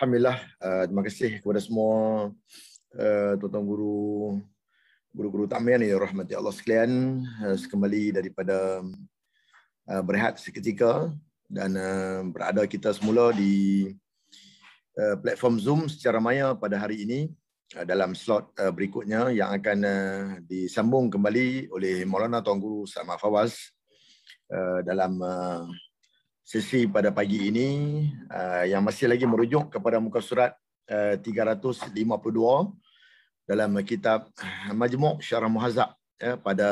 Alhamdulillah, terima kasih kepada semua tuan-tuan guru-guru takmir yang dirahmati Allah sekalian. Sekembali daripada berehat seketika dan berada kita semula di platform Zoom secara maya pada hari ini dalam slot berikutnya yang akan disambung kembali oleh Maulana Tuan Guru Ustaz Mat Fawaz dalam sesi pada pagi ini yang masih lagi merujuk kepada muka surat 352 dalam kitab Majmu' Syarah Muhazzab pada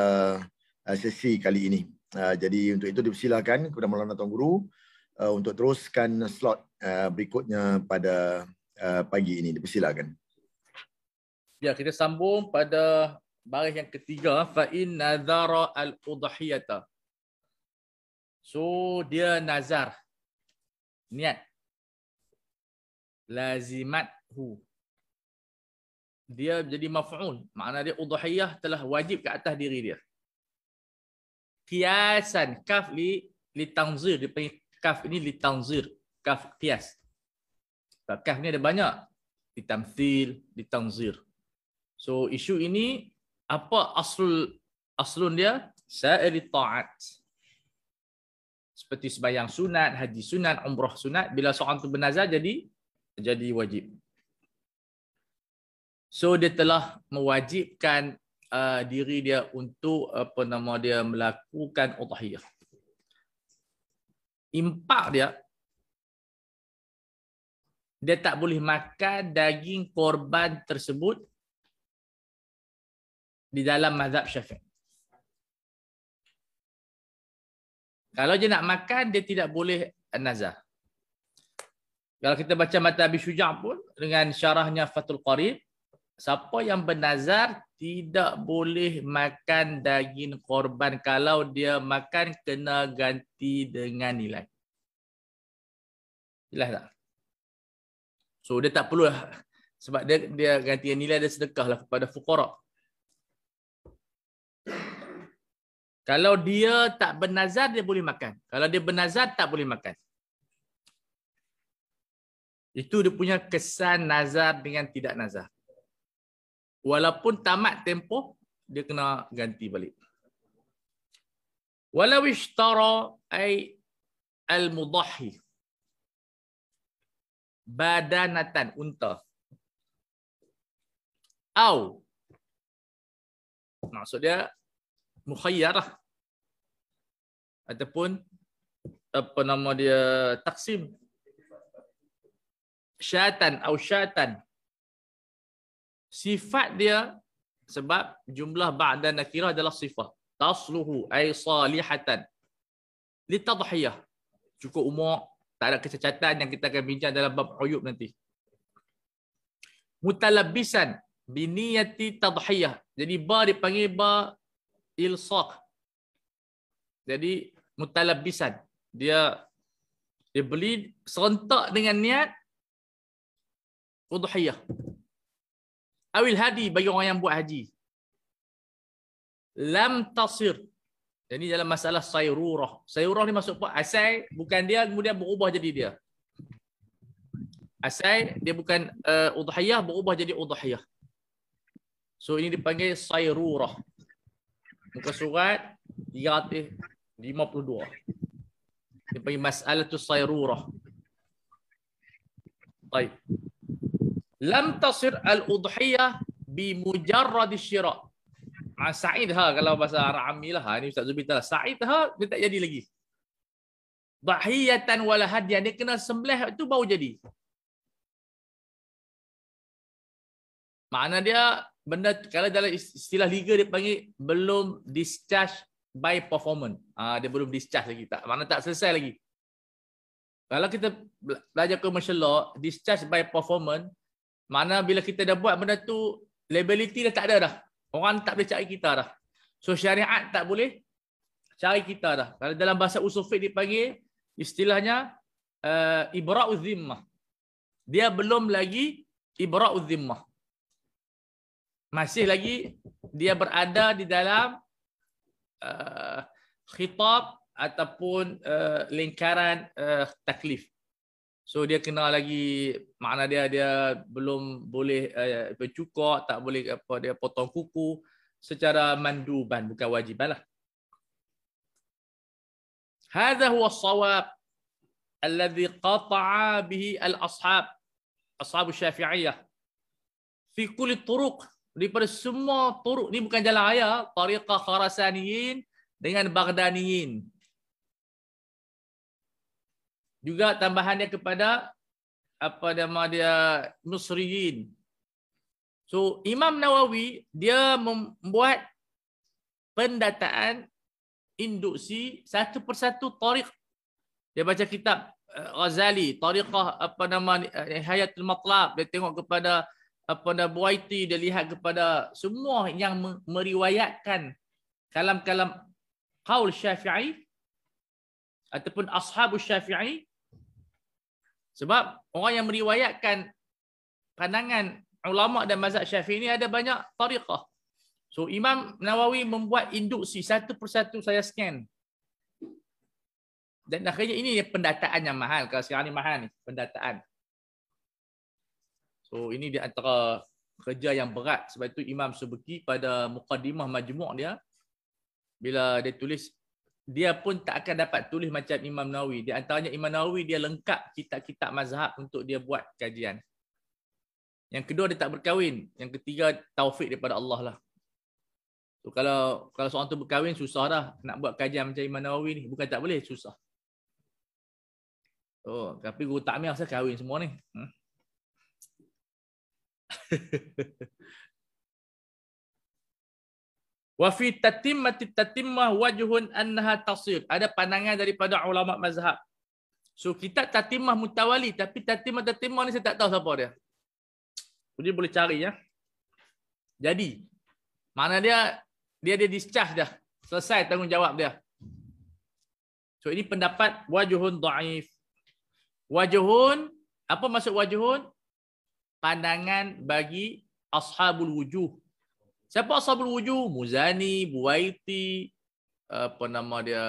sesi kali ini. Jadi untuk itu dipersilakan kepada Maulana Tuan Guru untuk teruskan slot berikutnya pada pagi ini. Dipersilakan. Ya, kita sambung pada baris yang ketiga, fa in nazara al-udhiyata. So dia nazar, niat, lazimathu, dia jadi maf'ul, makna dia udhiyah telah wajib ke atas diri dia. Qiyasan, kaf li tanzir, dia panggil kaf ini li tanzir, kaf qiyas. Kaf ni ada banyak, li tamthil, li tanzir. So isu ini apa aslun dia? Sa'iri ta'at. Seperti sembahyang sunat, haji sunat, umrah sunat, bila seorang tu bernazar jadi wajib. So dia telah mewajibkan diri dia untuk melakukan udhiyah. Impak dia tak boleh makan daging korban tersebut di dalam mazhab Syafi'i. Kalau dia nak makan, dia tidak boleh nazar. Kalau kita baca mata Abi Syuja' pun dengan syarahnya Fathul Qarib, siapa yang bernazar tidak boleh makan daging korban. Kalau dia makan, kena ganti dengan nilai. Jelas tak? So dia tak perlu lah. Sebab dia ganti nilai, dia sedekah lah kepada fuqara. Kalau dia tak bernazar, dia boleh makan. Kalau dia bernazar, tak boleh makan. Itu dia punya kesan nazar dengan tidak nazar. Walaupun tamat tempoh, dia kena ganti balik. Walau ishtara ay al-mudahhi. Badanatan, unta. Au. Maksud dia, mukhayyarah ataupun taksim syatan atau syatan, sifat dia sebab jumlah ba'da nakirah adalah sifat tasluhu ay salihatan litadhiyah, cukup umur, tak ada kecacatan yang kita akan bincang dalam bab uyub nanti. Mutalabbisan biniyati tadhiyah, jadi ba dipanggil ba ilsaq. Jadi mutalabbisan, dia beli serentak dengan niat udhiyah. Awil hadi, bagi orang yang buat haji. Lam tasir. Jadi dalam masalah sayrurah. Sayrurah ni maksud apa? Asal bukan dia, kemudian berubah jadi dia. Asal dia bukan udhiyah, berubah jadi udhiyah. So ini dipanggil sayrurah. Muka surat 352. Dia panggil mas'alatus sayrurah. Baik. Lam tasir al-udhiyah bi mujarrad syira'. Sa'idha, kalau bahasa Arab Ammi lah, ini Ustaz Zubi tahu. Sa'idha dia tak jadi lagi. Dhahiyatan wala hadiyan, dia kena sembelih itu baru jadi. Makna dia benda, kalau dalam istilah liga dia panggil belum discharge by performance. Dia belum discharge lagi, tak, makna tak selesai lagi. Kalau kita belajar commercial law, discharge by performance, makna bila kita dah buat benda tu, liability dah tak ada dah. Orang tak boleh cari kita dah. So syariat tak boleh cari kita dah. Kalau dalam bahasa usul fiqh dipanggil istilahnya ibra'uz zimmah. Dia belum lagi ibra'uz zimmah. Masih lagi dia berada di dalam khitab ataupun lingkaran taklif. So dia kena lagi, makna dia belum boleh bercukur, tak boleh dia potong kuku secara manduban, bukan wajiban lah. Hadha huwa as-shawab alladhi qata'a bihi al-ashab Syafi'iyah fi kulli turuq, daripada semua turuq ni, bukan jalan raya, tariqah Khurasaniyin dengan Baghdadiyin. Juga tambahannya kepada apa nama dia, Nusriyin. So Imam Nawawi dia membuat pendataan, induksi satu persatu tariq. Dia baca kitab Ghazali, tariqah apa nama Hayatul Matlab, dia tengok kepada apa nama Buaiti, dia lihat kepada semua yang meriwayatkan kalam-kalam qaul Syafi'i ataupun ashabus Syafi'i. Sebab orang yang meriwayatkan pandangan ulama dan mazhab Syafi'i ini ada banyak tariqah. So Imam Nawawi membuat induksi satu persatu, saya scan. Dan akhirnya ini pendataan yang mahal. Kalau sekarang ni mahal ni, pendataan. So ini di antara kerja yang berat. Sebab itu Imam Subki pada muqaddimah majmu' dia, bila dia tulis, dia pun tak akan dapat tulis macam Imam Nawawi. Di antaranya Imam Nawawi dia lengkap kitab-kitab mazhab untuk dia buat kajian. Yang kedua dia tak berkahwin. Yang ketiga taufik daripada Allah lah. So, kalau seorang tu berkahwin susah dah nak buat kajian macam Imam Nawawi ni. Bukan tak boleh, susah. Oh, tapi guru takmir asal kahwin semua ni. Wa fi tatimmah wajhun annaha tasir. Ada pandangan daripada ulama mazhab. So kitab Tatimmah Mutawali, tapi Tatimmah ni saya tak tahu siapa dia. Jadi boleh cari ya. Jadi mana dia discharge dah. Selesai tanggungjawab dia. So ini pendapat wajhun dhaif. Wajhun, apa maksud wajhun? Pandangan bagi ashabul wujuh. Siapa ashabul wujuh? Muzani, Buaiti, apa nama dia,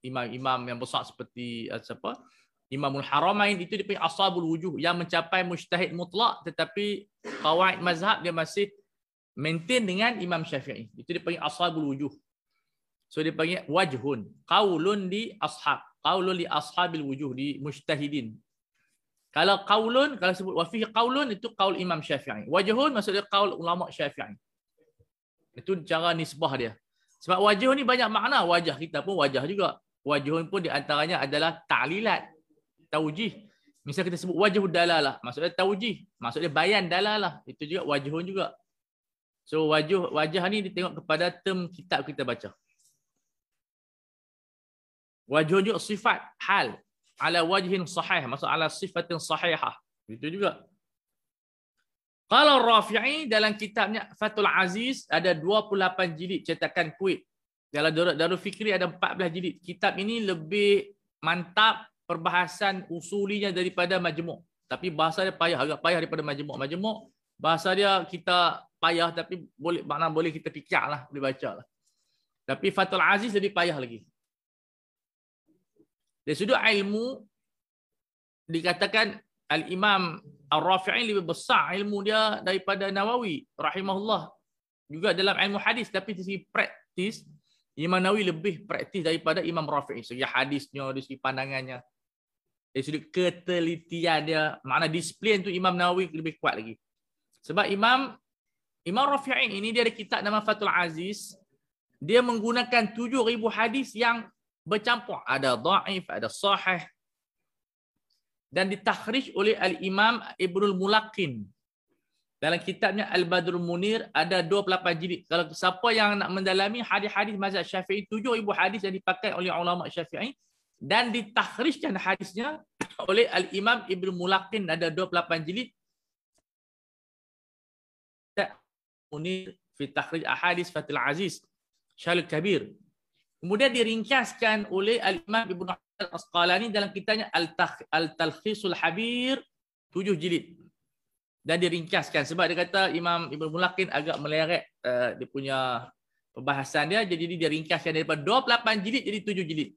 imam-imam yang besar seperti siapa? Imamul Haramain, itu dia punya ashabul wujuh yang mencapai mujtahid mutlak, tetapi qawaid mazhab dia masih maintain dengan Imam Syafi'i. Itu dia panggil ashabul wujuh. So dia panggil wajhun, qaulun li ashab, qaulun li ashabil wujuh, di mujtahidin. Kalau qaulun, kalau sebut wa fihi qaulun, itu qaul Imam Syafi'i. Wajhun maksudnya qaul ulama Syafi'i. Itu cara nisbah dia. Sebab wajhun ni banyak makna. Wajah kita pun wajah juga. Wajhun pun di antaranya adalah ta'lilat, taujih. Misal kita sebut wajhud dalalah, maksudnya taujih, maksudnya bayan dalalah. Itu juga wajhun juga. So wajah ni ditengok kepada term kitab kita baca. Wajhun juga sifat, hal. Ala wajhin sahih, maksud ala sifatin sahihah. Itu juga. Kalau Rafi'i dalam kitabnya Fathul Aziz ada 28 jilid cetakan Kuwait. Dalam Darul Fikri ada 14 jilid. Kitab ini lebih mantap perbahasan usulinya daripada Majmu'. Tapi bahasa dia payah, agak payah daripada Majmu'. Majmu' bahasa dia kita payah, tapi boleh kita fikir lah, boleh baca lah. Tapi Fathul Aziz lebih payah lagi. Dari sudut ilmu dikatakan Al-Imam Ar-Rafi'i lebih besar ilmu dia daripada Nawawi rahimahullah. Juga dalam ilmu hadis, tapi dari segi praktis Imam Nawawi lebih praktis daripada Imam Rafi'i. Segi hadisnya, dari segi pandangannya, dari sudut ketelitian dia, makna disiplin tu Imam Nawawi lebih kuat lagi. Sebab Imam Rafi'i ini dia ada kitab nama Fathul Aziz. Dia menggunakan 7,000 hadis yang bercampur. Ada dhaif, ada sahih. Dan ditakhrij oleh Al-Imam Ibnul Mulaqin. Dalam kitabnya Al-Badrul Munir ada 28 jilid. Kalau siapa yang nak mendalami hadis-hadis mazhab Syafi'i, 7,000 hadis yang dipakai oleh ulama Syafi'i dan ditakhrijkan hadisnya oleh Al-Imam Ibnul Mulaqin, ada 28 jilid. Munir fi takhrij ahadits Fathul Aziz Syarhul Kabir. Kemudian diringkaskan oleh Al-Imam Ibnu Al-Asqalani dalam kitabnya Al-Talkhisul Habir, 7 jilid. Dan diringkaskan sebab dia kata Imam Ibnu Mulaqin agak meleret dia punya perbahasan dia, jadi dia ringkaskan daripada 28 jilid jadi 7 jilid.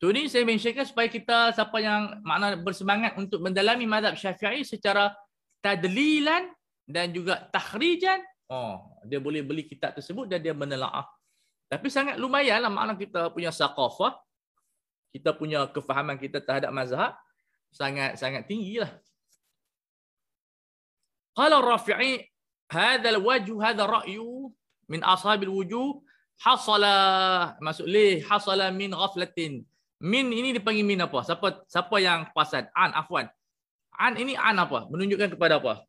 So ini saya mentionkan supaya kita siapa yang makna bersemangat untuk mendalami mazhab Syafi'i secara tadlilan dan juga takhrijan, dia boleh beli kitab tersebut dan dia menelaah. Tapi sangat lumayanlah makna kita punya saqafah, kita punya kefahaman kita terhadap mazhab sangat tinggilah. Qala Rafi'i hadha al-wajh hadha ra'yu min ashabil wujuh hasala, maksud hasala min ghaflatin. Min ini dipanggil min apa? Siapa yang perasan? Afwan. Ini apa? Menunjukkan kepada apa?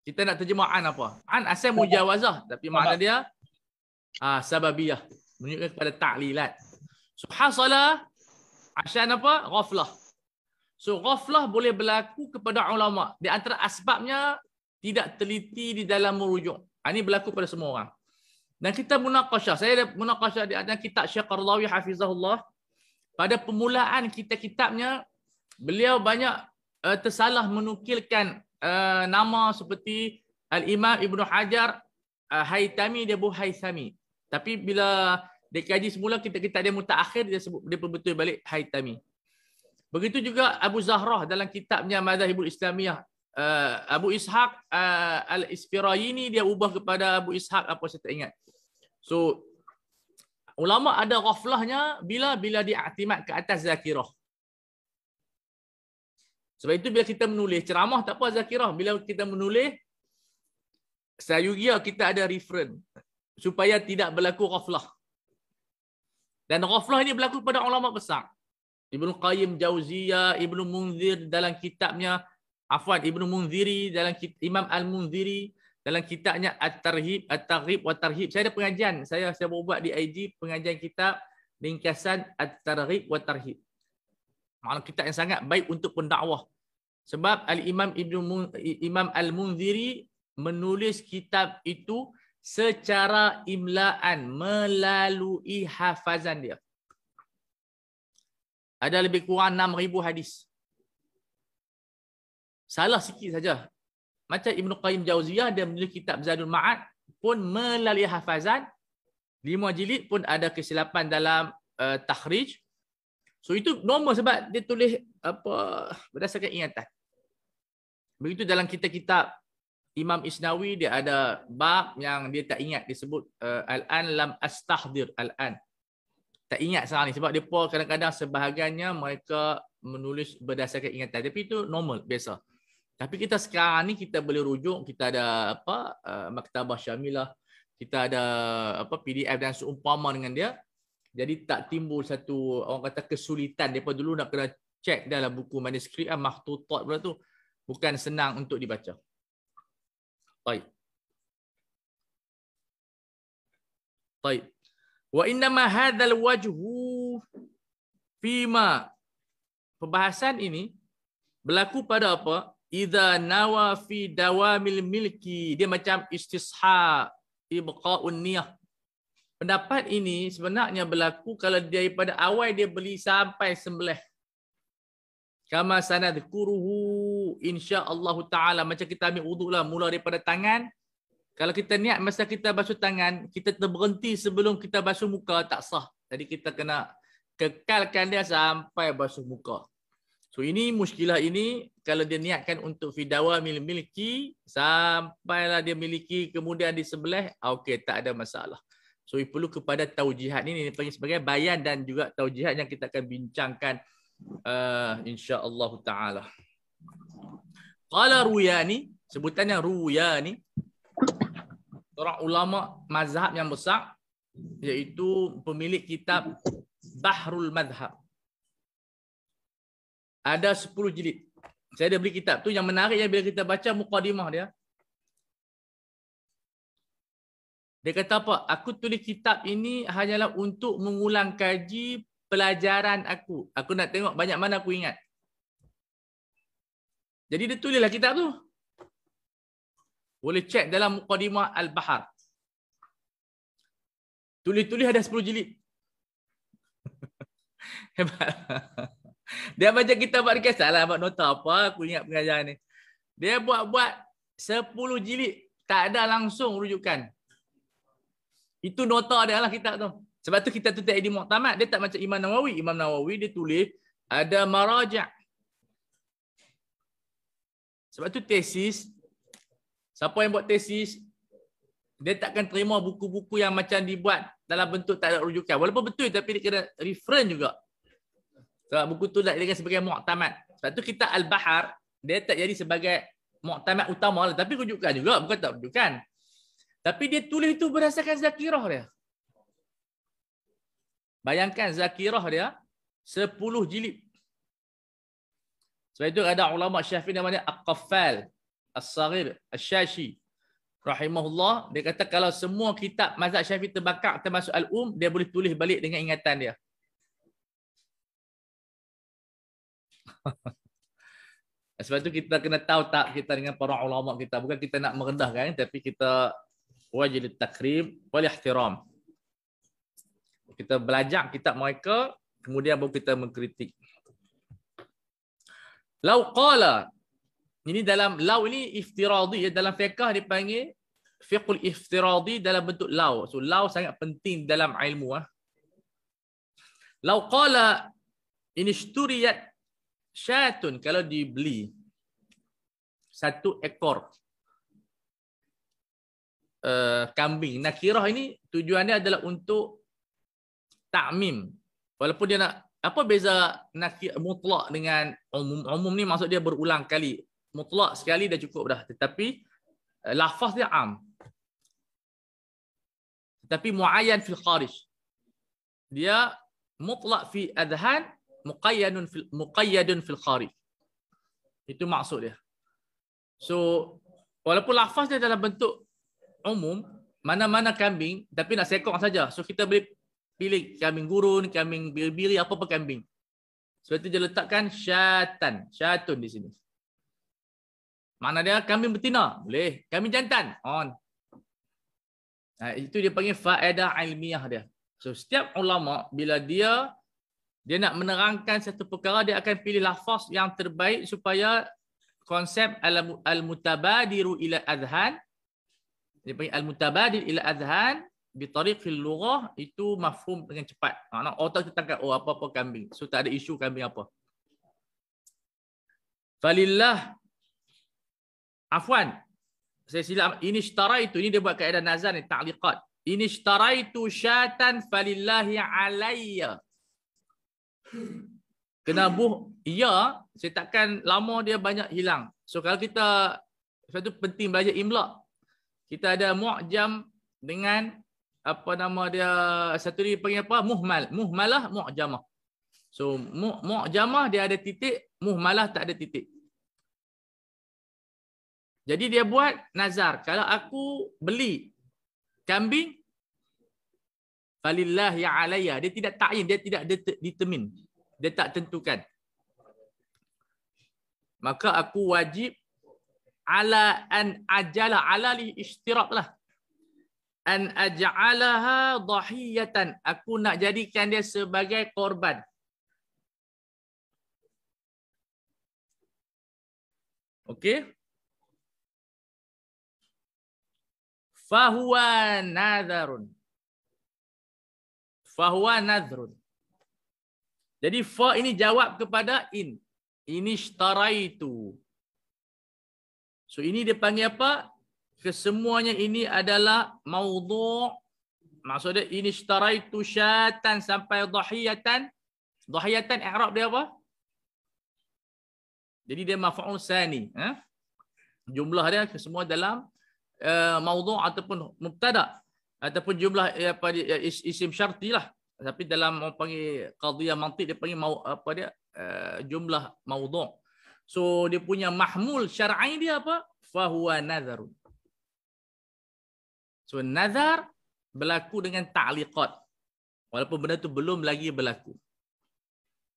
Kita nak terjemah apa? Asal mujawazah, tapi makna dia sababiyah, menunjukkan kepada ta'lilat. So hasala asyan apa? Ghaflah. So ghaflah boleh berlaku kepada ulama. Di antara asbabnya tidak teliti di dalam merujuk. Ini berlaku pada semua orang. Dan kita munaqasyah. Saya ada munaqasyah di atas kitab Syekh Qaradawi hafizahullah. Pada permulaan kitabnya, beliau banyak tersalah menukilkan nama seperti Al-Imam Ibn Hajar Haytami, dia buh Haythami. Tapi bila dia kaji semula kitab dia mutaakhir, dia sebut, dia betul balik Haytami. Begitu juga Abu Zahrah dalam kitabnya Madzhabul Islamiyah. Abu Ishaq Al-Isfirayini dia ubah kepada Abu Ishaq apa saya tak ingat. So ulama ada ghaflahnya bila diiktimad ke atas zakirah. Sebab itu bila kita menulis ceramah tak apa zakirah, bila kita menulis sayugia kita ada reference supaya tidak berlaku ghaflah. Dan ghaflah ini berlaku pada ulama besar. Ibnu Qayyim Jauziyah, Ibnu Munzir dalam kitabnya, Ibnu Munziri dalam Imam Al-Munziri dalam kitabnya At-Targhib wa Tarhib. Saya ada pengajian, saya buat di IG pengajian kitab ringkasan At-Targhib wa Tarhib. Makna kitab yang sangat baik untuk pendakwah. Sebab Imam Al-Munziri menulis kitab itu secara imlaan melalui hafazan dia. Ada lebih kurang 6,000 hadis. Salah sikit saja. Macam Ibnu Qayyim Jauziyah dia menulis kitab Zadul Ma'ad pun melalui hafazan. 5 jilid pun ada kesilapan dalam takhrij. So itu normal sebab dia tulis berdasarkan ingatan. Begitu dalam kitab-kitab Imam Isnawi dia ada bab yang dia tak ingat disebut al-an lam astahdir al-an. Tak ingat sekarang ni sebab depa kadang-kadang sebahagiannya mereka menulis berdasarkan ingatan. Tapi itu normal, biasa. Tapi kita sekarang ni kita boleh rujuk, kita ada Maktabah Syamilah, kita ada PDF dan seumpama dengan dia. Jadi tak timbul satu orang kata kesulitan. Depa dulu nak kena cek dalam buku manuskrip makhtutat pula tu bukan senang untuk dibaca. Baik. Wa innama hadzal wajhu fima, pembahasan ini berlaku pada apa? Idza nawa fi dawamil milki, dia macam istisha ibqa'un niyah. Pendapat ini sebenarnya berlaku kalau daripada awal dia beli sampai sembelih. Kama sanadkuruhu insya-Allah taala, macam kita ambil wuduk lah mula daripada tangan. Kalau kita niat masa kita basuh tangan, kita terberhenti sebelum kita basuh muka, tak sah. Jadi kita kena kekalkan dia sampai basuh muka. So ini muskilah ini, kalau dia niatkan untuk fidawa milki, sampailah dia miliki kemudian di sebelah, okey, tak ada masalah. So perlu kepada taujihat ini dipanggil sebagai bayan dan juga taujihat yang kita akan bincangkan insya-Allah taala. Qala Ruyani, sebutannya Ruyani, seorang ulama mazhab yang besar, iaitu pemilik kitab Bahrul Madhab. Ada 10 jilid. Saya ada beli kitab tu, yang menariknya bila kita baca mukadimah dia. Dia kata apa? Aku tulis kitab ini hanyalah untuk mengulang kaji pelajaran aku. Aku nak tengok banyak mana aku ingat. Jadi dia tulislah kitab tu. Boleh cek dalam mukadimah Al-Bahar. Tulis-tulis ada 10 jilid. Hebat. Dia baca kitab buat kisahlah, buat nota apa, aku ingat pengajaran ni. Dia buat 10 jilid, tak ada langsung rujukan. Itu nota dia lah kitab tu. Sebab tu kita tu tak ada muktamad. Dia tak macam Imam Nawawi. Imam Nawawi dia tulis ada maraja'. Sebab tu tesis, siapa yang buat tesis, dia takkan terima buku-buku yang macam dibuat dalam bentuk tak ada rujukan. Walaupun betul tapi dia kena reference juga. Sebab buku tu tak dikatakan sebagai muktamad. Sebab tu kita Al-Bahar, dia tak jadi sebagai muktamad utama lah. Tapi rujukan juga, bukan tak rujukan. Tapi dia tulis itu berdasarkan zakirah dia. Bayangkan zakirah dia 10 jilid. Sebab itu ada ulama Syafi'i namanya Al-Qaffal, As-Saghir, Al-Syashi. Rahimahullah, dia kata kalau semua kitab mazhab Syafi'i terbakar termasuk Al-Dia boleh tulis balik dengan ingatan dia. Sebab tu kita kena tahu tak kita dengan para ulama kita. Bukan kita nak merendahkan, tapi kita wajib takrim wal ihtiram. Kita belajar kitab mereka, kemudian baru kita mengkritik. Lau qala, ini dalam lau ini iftiradi, dalam fiqh dipanggil fiqhul iftiradi dalam bentuk lau. So lau sangat penting dalam ilmu. Lau qala in ishturiyat syatun, kalau dibeli 1 ekor kambing. Nakirah ini tujuannya adalah untuk ta'mim. Walaupun dia nak, apa beza nakir mutlak dengan umum? Umum ni maksud dia berulang kali. Mutlak sekali dah cukup dah. Tetapi lafaz dia am. Tetapi muayyan fil kharij. Dia mutlak fi adhan, muqayyadun fil kharij. Itu maksud dia. So walaupun lafaz dia dalam bentuk umum, mana-mana kambing, tapi nak seekor saja. So kita boleh pilih kambing gurun, kambing biri-biri, apa-apa kambing. Sebab itu dia letakkan syatun di sini. Mana dia kambing betina? Boleh. Kambing jantan? On. Itu dia panggil faedah ilmiah dia. So setiap ulama bila dia nak menerangkan satu perkara, dia akan pilih lafaz yang terbaik supaya konsep al-mutabadiru ila adhan, dia panggil al-mutabadir ila adhan bitariqil lughah, itu mafhum dengan cepat. Nak otak kita tangkap, oh apa-apa kambing. So tak ada isu kambing apa. Falillah, afwan, saya silap. Ini ishtaraitu, ini dia buat kaedah nazar ni, ta'liqat. Ini ishtaraitu syatan falillahi alayya. Kena ya, saya takkan lama dia banyak hilang. So kalau kita, sebab tu penting belajar imla. Kita ada mu'jam dengan apa nama dia, satu dia panggil apa? Muhmal. Muhmalah, mu'jamah. So mu'jamah dia ada titik, muhmalah tak ada titik. Jadi dia buat nazar. Kalau aku beli kambing, falillahi alayya. Dia tidak ta'yin, dia tidak determine. Dia tak tentukan. Maka aku wajib ala an ajala, ala li ishtirak lah. An aj'alaha dhahiyatan. Aku nak jadikan dia sebagai korban. Okey? Fahuwa nadharun. Fahuwa nadhrun. Jadi fa ini jawab kepada in. Ini ishtaraitu. So ini dia panggil apa? Kesemuanya ini adalah maudhu'. Maksudnya ini ishtaraitu syatan sampai dhahiyatan. Dhahiyatan i'rab dia apa? Jadi dia maf'ul sani. Jumlah dia semua dalam maudhu' ataupun mubtada' ataupun jumlah isim syarti lah. Tapi dalam orang panggil qadhiyah mantiq dia panggil apa dia jumlah maudhu'. So dia punya mahmul syar'i dia apa? Fa huwa nadharun. So nazar berlaku dengan ta'liqat. Walaupun benda tu belum lagi berlaku.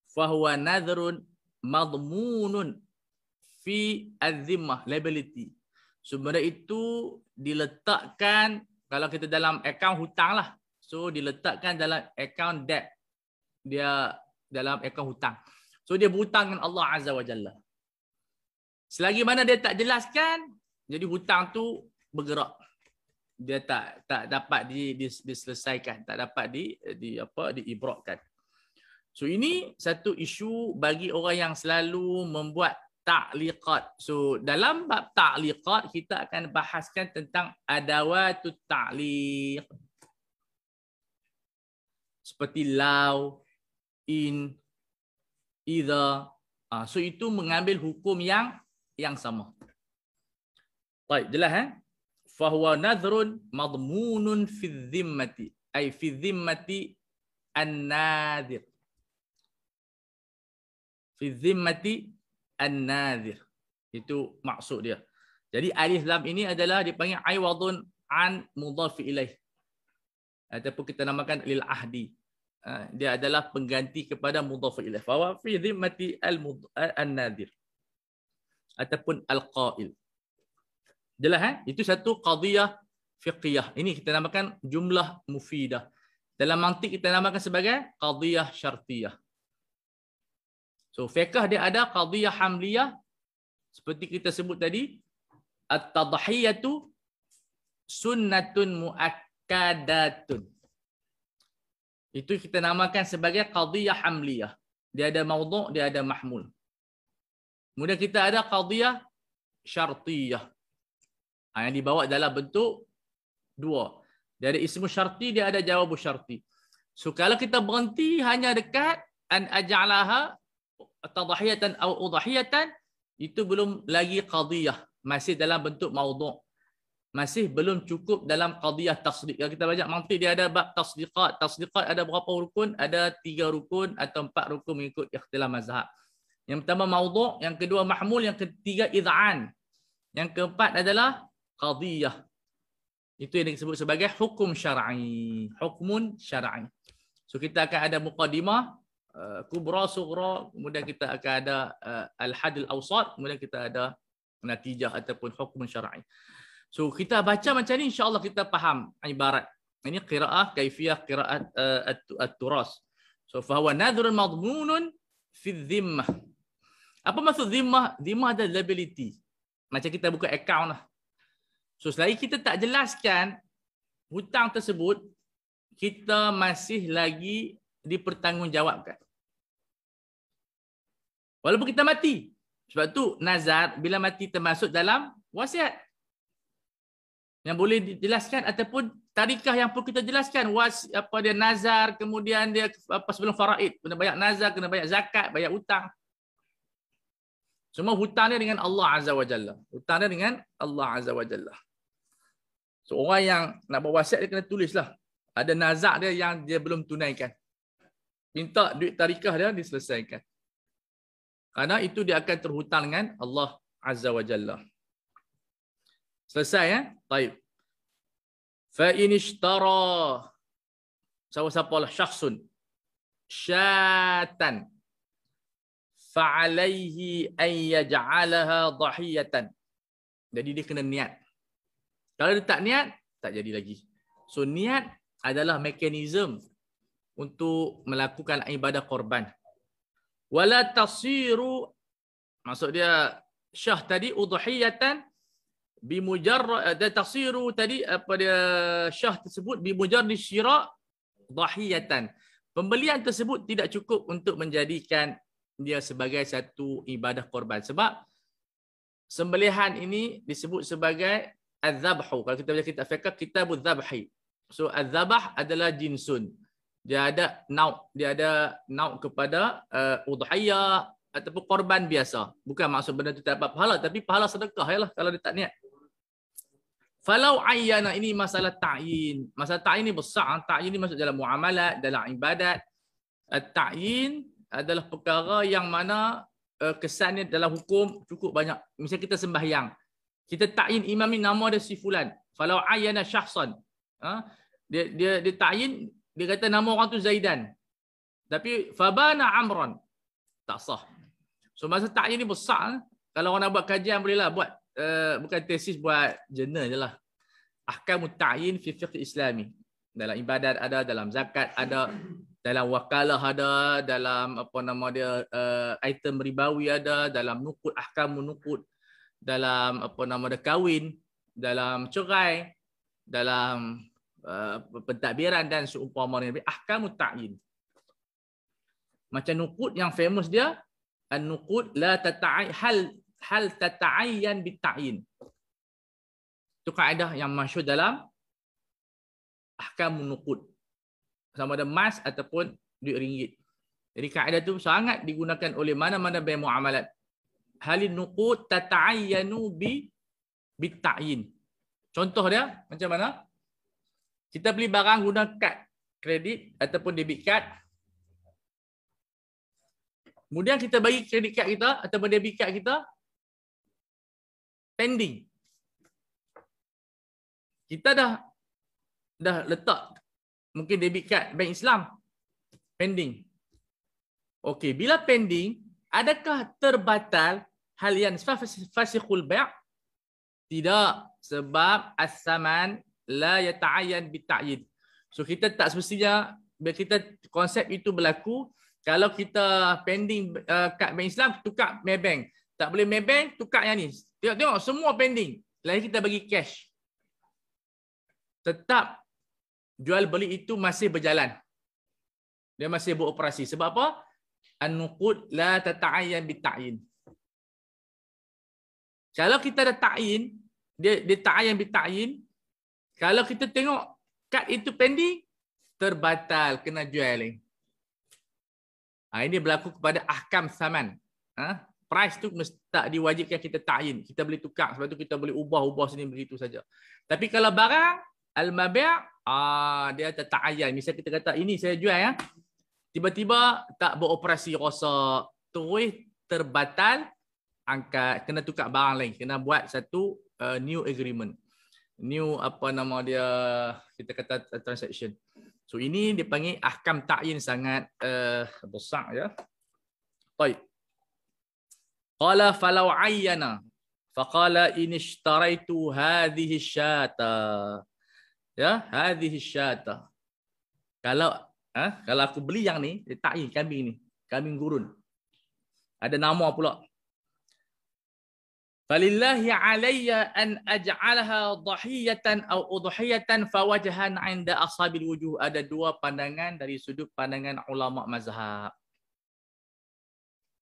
Fa huwa nadharun madmunun fi az-zimmah, liability. So benda itu diletakkan, kalau kita dalam akaun hutang lah. So diletakkan dalam akaun debt. Dia dalam akaun hutang. So dia berhutang dengan Allah Azza wa Jalla. Selagi mana dia tak jelaskan, jadi hutang tu bergerak. dia tak dapat diselesaikan, tak dapat diibratkan. So ini satu isu bagi orang yang selalu membuat ta'liqat. So dalam bab ta'liqat kita akan bahaskan tentang adawatut ta'liq. Seperti law, in, idza. So itu mengambil hukum yang sama. Baik, jelas fahuwa nadhrun madmunun fi dhimmati ay fi dhimmati an-nadhir. Fi dhimmati an-nadhir. Itu maksud dia. Jadi alif lam ini adalah dipanggil aiwadun an mudhaf ilaih. Ataupun kita namakan lil ahdi. Dia adalah pengganti kepada mudhaf ilaih. Fa huwa fi dhimmati an-nadhir ataupun al-qail. Jelas Itu satu qadiyah fiqhiyah. Ini kita namakan jumlah mufidah. Dalam mantik kita namakan sebagai qadiyah syartiyah. So fiqh dia ada qadiyah hamliyah seperti kita sebut tadi, at-tadhiyatu sunnatun muakkadatun. Itu kita namakan sebagai qadiyah hamliyah. Dia ada maudhu', dia ada mahmul. Kemudian kita ada qadiyah syartiyah. Yang dibawa dalam bentuk dua. Dia ada ismu syarti, dia ada jawabu syarti. So kalau kita berhenti hanya dekat an aj'alaha tadhiyatan atau udhiyatan, itu belum lagi qadiyah, masih dalam bentuk maudhu'. Masih belum cukup dalam qadiyah tasdiq. Kalau kita baca mantik dia ada bab tasdiqat. Tasdiqat ada berapa rukun? Ada 3 rukun atau 4 rukun mengikut ikhtilaf mazhab. Yang pertama maudhu', yang kedua mahmul, yang ketiga id'an. Yang keempat adalah qadiyah. Itu yang disebut sebagai hukum syar'i. Hukmun syar'i. So kita akan ada muqaddimah, kubra, sughra, kemudian kita akan ada al-had al-awsat, kemudian kita ada natijah ataupun hukum syar'i. So kita baca macam ni, insya-Allah kita faham ibarat. Ini qiraah kaifiyah qiraat at-turas. So fa huwa nadhrun madmunun fi dhimmah. Apa maksud dhimmah? Dhimmah ada liability. Macam kita buka akaun lah. So selagi kita tak jelaskan hutang tersebut, kita masih lagi dipertanggungjawabkan. Walaupun kita mati. Sebab tu nazar bila mati termasuk dalam wasiat. Yang boleh dijelaskan ataupun tarikah yang pun kita jelaskan. Dia nazar, kemudian dia sebelum faraid. Kena bayar nazar, kena bayar zakat, bayar hutang. Semua hutang dia dengan Allah Azza wa Jalla. Hutang dia dengan Allah Azza wa Jalla. So orang yang nak buat wasiat dia kena tulislah. Ada nazak dia yang dia belum tunaikan. Minta duit tarikah dia diselesaikan. Karena itu dia akan terhutang dengan Allah Azza wa Jalla. Selesai ya? Baik. Fa in ishtara siapa-siapalah syakhsun syatan fa alaihi an yaj'alaha dhahiyatan. Jadi dia kena niat. Kalau dia tak niat, tak jadi lagi. So niat adalah mekanisme untuk melakukan ibadah korban. Wala tasiru, maksud dia syah tadi udhiyatan bimujarrad tasiru tadi apa dia syah tersebut bimujarrad syira dhahiyatan. Pembelian tersebut tidak cukup untuk menjadikan dia sebagai satu ibadah korban. Sebab sembelihan ini disebut sebagai az-zabhu. Kalau kita baca kitab fiqh, kitabuz zabhi. So az-zabh adalah jinsun. Dia ada nauk kepada udhiyah ataupun korban biasa. Bukan maksud benda itu tak dapat pahala, tapi pahala sedekah yalah kalau dia tak niat. Falau ayyana, ini masalah ta'yin. Masalah ta'yin ni besar. Ta'yin ni masuk dalam muamalat, dalam ibadat. Ta'yin adalah perkara yang mana kesannya dalam hukum cukup banyak. Misalnya kita sembahyang. Kita ta'yin imam ni nama dia si fulan. Falau ayyana syahsan. Dia ta'yin, dia kata nama orang tu Zaidan. Tapi fabana Amran. Tak sah. So masa ta'yin ni besar. Kalau orang nak buat kajian bolehlah buat bukan tesis, buat jurnal je lah. Ahkamut ta'yin fi fiqh islami. Dalam ibadat ada, dalam zakat ada, dalam wakalah ada, dalam apa nama dia item ribawi ada, dalam nukut, ahkamun nukut, dalam apa nama dia kahwin, dalam cerai, dalam pentadbiran dan seumpama dengan ahkamut ta'yin. Macam nuqud yang famous dia, an-nuqud la hal tata'ayyan bit-ta'yin. Itu kaedah yang masyhur dalam ahkamun nuqud. Sama ada emas ataupun duit ringgit. Jadi kaedah itu sangat digunakan oleh mana-mana bank muamalat. Halin nuqud tata'ayyanu bit-ta'yin. Contoh dia macam mana? Kita beli barang guna kad kredit ataupun debit card. Kemudian kita bagi kredit card kita ataupun debit card kita pending. Kita dah letak mungkin debit card bank Islam pending. Okey, bila pending, adakah terbatal halian fasikhul bai'? Tidak, sebab as-saman la yata'ayyan bit-ta'yin. So kita tak semestinya bila kita konsep itu berlaku, kalau kita pending kad bank Islam, tukar Maybank. Tak boleh Maybank, tukar yang ni. Tengok semua pending. Lain kita bagi cash. Tetap jual beli itu masih berjalan. Dia masih beroperasi. Sebab apa? An-nuqud la tata'ayyan bit-ta'yin. Kalau kita ada ta'yin, dia ta'ayyan bit-ta'yin. Kalau kita tengok kad itu pending, terbatal, kena jual. Ini berlaku kepada ahkam saman. Price tu tak diwajibkan kita ta'yin. Kita boleh tukar, sebab tu kita boleh ubah sini begitu saja. Tapi kalau barang al-mabi', dia ta'ayyan. Misal kita kata ini saya jual ya. Tiba-tiba tak beroperasi, rosak, terus terbatal, angkat, kena tukar barang lain, kena buat satu new agreement. New apa nama dia, kita kata transaction. So ini dipanggil ahkam ta'yin sangat besar ya. Baik. Qala falau ayyana faqala in ishtaraitu hadhihi syata. Ya, hadhihi syata. Kalau aku beli yang ni, dia ta'yin kambing ni, kambing gurun. Ada nama pula. Falillahi alayya an aj'alaha dhahiyatan aw udhiyatan fawajhan 'inda ashabil wujuh. Ada dua pandangan dari sudut pandangan ulama mazhab.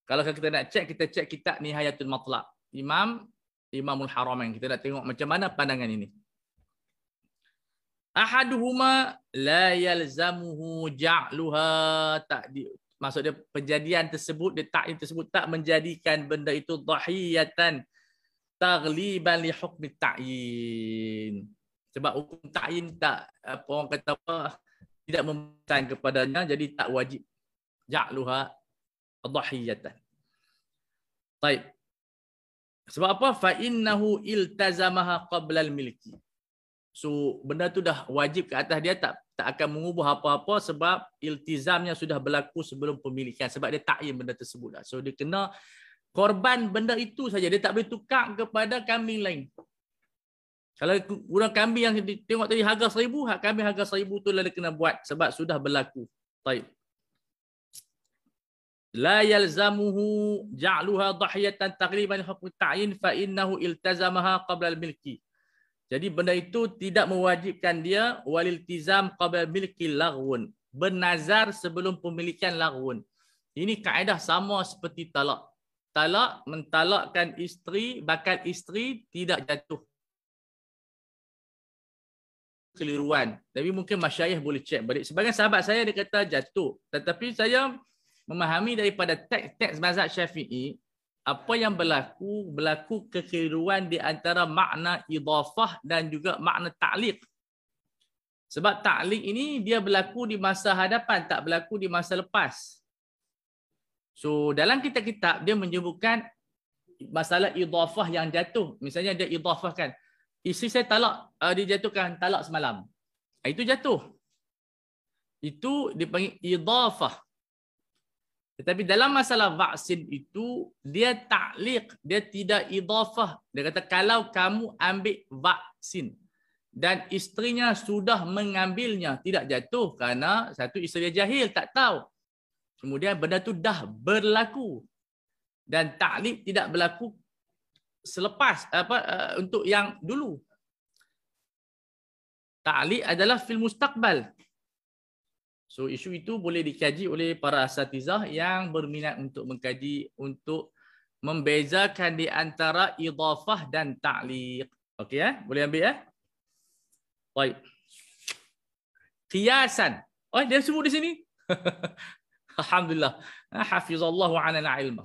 Kalau kita nak cek, kita cek kitab Nihayatul Matlab. Imamul Haramain. Kita nak tengok macam mana pandangan ini. Ahaduhuma la yalzamuhu ja'luha ta'di. Maksudnya penjadian tersebut, dia ta'yin tersebut tak menjadikan benda itu dhahiyatan taghliban li hukmi ta'yin. Sebab hukum ta'yin tak, orang kata apa, tidak memesan kepadanya, jadi tak wajib ja'luha dhahiyatan. Baik. Sebab apa? Fa innahu iltazamaha qabla al-milki. So benda tu dah wajib ke atas dia, tak akan mengubah apa-apa sebab iltizamnya sudah berlaku sebelum pemilikan, sebab dia ta'yin benda tersebut dah. So dia kena korban benda itu saja, dia tak boleh tukar kepada kambing lain. Kalau guna kambing yang tengok tadi harga 1,000, hak kambing harga 1,000 tu lah dia kena buat sebab sudah berlaku. Baik. La yalzamuhu ja'luha dhahiyatan taghliban hukm ta'yin fa innahu iltazamaha qabla al-milki. Jadi benda itu tidak mewajibkan dia waliltizam qabla milki laghun. Bernazar sebelum pemilikan laghun. Ini kaedah sama seperti talak. Talak, mentalakkan isteri, bakal isteri tidak jatuh. Keliruan. Tapi mungkin masyayikh boleh cek balik. Sebagian sahabat saya dia kata jatuh. Tetapi saya memahami daripada teks mazhab Syafi'i, apa yang berlaku kekeliruan di antara makna idhafah dan juga makna ta'liq. Sebab ta'liq ini dia berlaku di masa hadapan, tak berlaku di masa lepas. So dalam kitab-kitab dia menyebutkan masalah idhafah yang jatuh. Misalnya dia idhafahkan, isteri saya talak, dia jatuhkan talak semalam. Itu jatuh. Itu dipanggil idhafah. Tetapi dalam masalah vaksin itu, dia ta'liq, dia tidak idhafah. Dia kata kalau kamu ambil vaksin dan isterinya sudah mengambilnya, tidak jatuh kerana satu isteri jahil, tak tahu. Kemudian benda itu dah berlaku. Dan ta'liq tidak berlaku selepas untuk yang dulu. ta'liq adalah fil mustaqbal. So isu itu boleh dikaji oleh para asatizah yang berminat untuk mengkaji, untuk membezakan di antara idhafah dan ta'liq. Okey ya? Boleh ambil ya? Baik. Qiyasan. Oh, dia sebut di sini. Alhamdulillah. Hafizallahu anana ilma.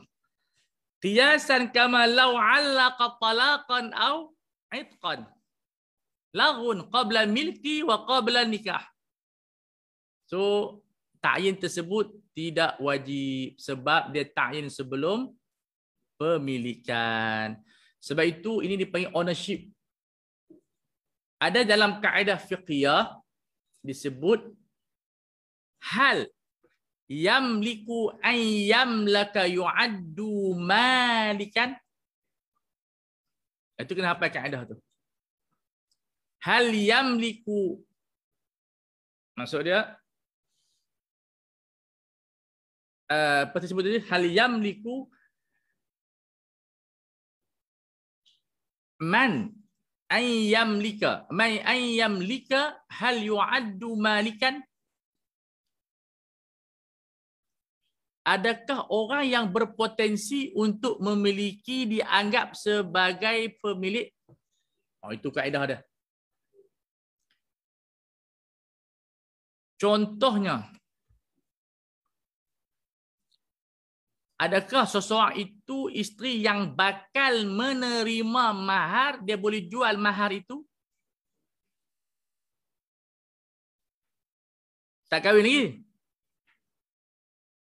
Qiyasan kama law 'allaqa talaqan aw 'itqan. Laghun qabla milki wa qabla nikah. So, ta'yin tersebut tidak wajib sebab dia ta'yin sebelum pemilikan. Sebab itu ini dipanggil ownership. Ada dalam kaedah fiqhiyah disebut hal yamliku an yamlaka yu'addu malikan. Itu kena hafal kaedah tu. Hal yamliku, maksud dia apa disebut tadi? Hal yamliku man an yamlika hal yu'addu malikan. Adakah orang yang berpotensi untuk memiliki dianggap sebagai pemilik? Oh, itu kaedah dia. Contohnya, adakah seseorang itu isteri yang bakal menerima mahar, dia boleh jual mahar itu? Tak kahwin lagi.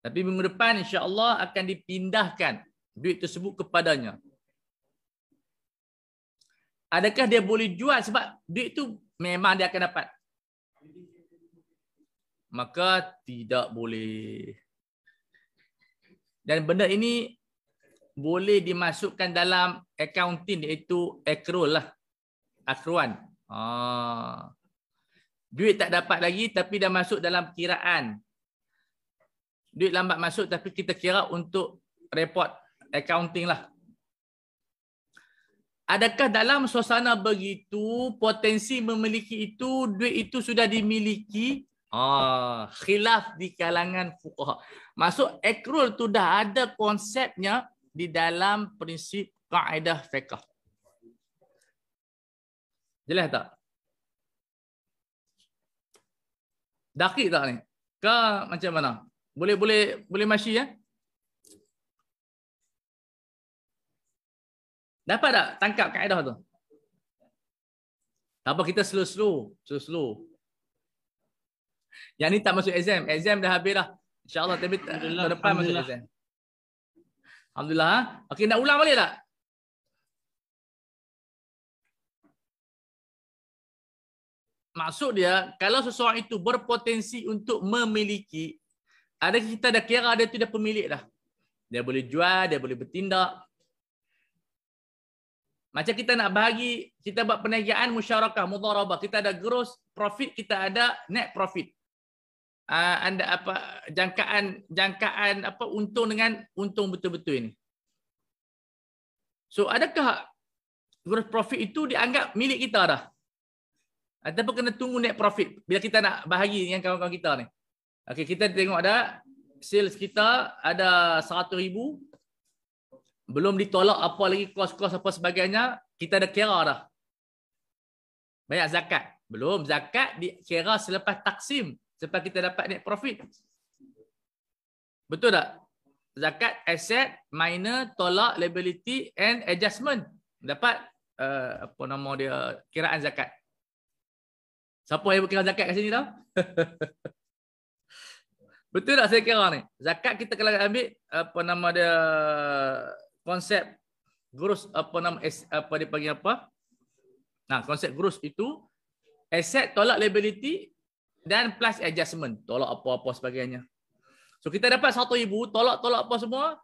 Tapi minggu depan insya-Allah akan dipindahkan duit tersebut kepadanya. Adakah dia boleh jual sebab duit itu memang dia akan dapat? Maka tidak boleh. Dan benda ini boleh dimasukkan dalam accounting, iaitu accrual lah. Akruan. Duit tak dapat lagi tapi dah masuk dalam kiraan. Duit lambat masuk tapi kita kira untuk report accounting lah. Adakah dalam suasana begitu potensi memiliki itu, duit itu sudah dimiliki? Khilaf di kalangan fuqaha. Masuk accrual tu dah ada konsepnya di dalam prinsip kaedah fiqh. Jelas tak? Dakik tak ni? Ke macam mana? Boleh masyi ya? Dapat tak tangkap kaedah tu? Tak apa, kita slow. Yang ni tak masuk exam. Exam dah habis dah. InsyaAllah tapi tahun depan masuk exam. Alhamdulillah. Okey, nak ulang balik tak? Maksud dia, kalau seseorang itu berpotensi untuk memiliki, ada kita dah kira dia tu dah pemilik dah. Dia boleh jual, dia boleh bertindak. Macam kita nak bahagi, kita buat perniagaan musyarakah, mudharabah. Kita ada gross profit, kita ada net profit. Anda apa jangkaan apa untung dengan untung betul-betul ini. So adakah gross profit itu dianggap milik kita dah? Ataupun kena tunggu net profit bila kita nak bahagi dengan kawan-kawan kita ni. Okey, kita tengok ada sales kita ada 100,000, belum ditolak apa lagi kos-kos apa sebagainya, kita dah kira dah. Banyak zakat. Belum, zakat dikira selepas taksim, selepas kita dapat net profit. Betul tak? Zakat asset minor tolak liability and adjustment. Dapat apa nama dia, kiraan zakat. Siapa yang berkira zakat kat sini tau? Betul tak saya kira ni? Zakat kita kalau ambil apa nama dia, konsep gross, apa nama apa dia panggil apa? Nah, konsep gross itu asset tolak liability dan plus adjustment, tolak apa-apa sebagainya. So kita dapat 100,000, tolak apa semua,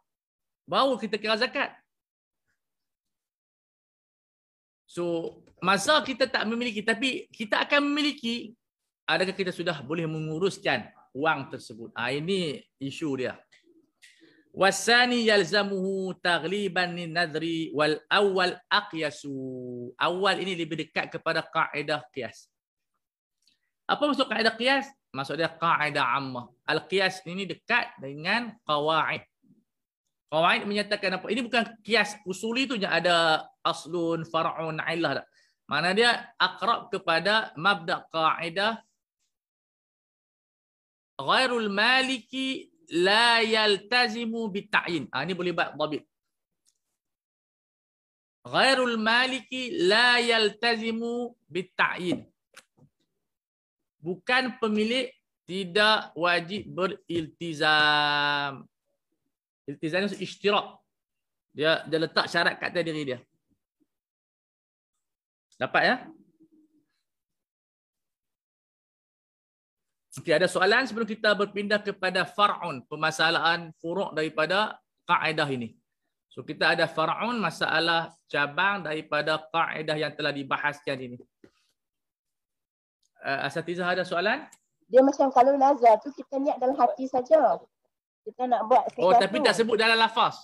baru kita kira zakat. So masa kita tak memiliki tapi kita akan memiliki, adakah kita sudah boleh menguruskan wang tersebut? Ini isu dia. Wasani yalzamuhu taghliban linadri wal awal aqyasu. Awal ini lebih dekat kepada kaedah qiyas. Apa maksud kaedah qiyas? Maksud dia kaedah ammah. Al-qiyas ini dekat dengan qawaid. Qawaid menyatakan apa? Ini bukan qiyas usuli tu je ada aslun, far'un, illah. Mana dia akrab kepada mabda' kaedah ghairul maliki la yaltazimu bita'yin. Ini boleh buat dhabit. Ghairul maliki la yaltazimu bita'yin. Bukan pemilik tidak wajib beriltizam. Iltizam itu isytirak. Dia letak syarat kat atas diri dia. Dapat ya? Okey, ada soalan sebelum kita berpindah kepada far'un, permasalahan furu' daripada kaedah ini. So kita ada far'un, masalah cabang daripada kaedah yang telah dibahaskan ini. Asatizah ada soalan? Dia macam kalau nazar tu kita niat dalam hati saja. Kita nak buat sesuatu. Oh, tapi tak sebut dalam lafaz.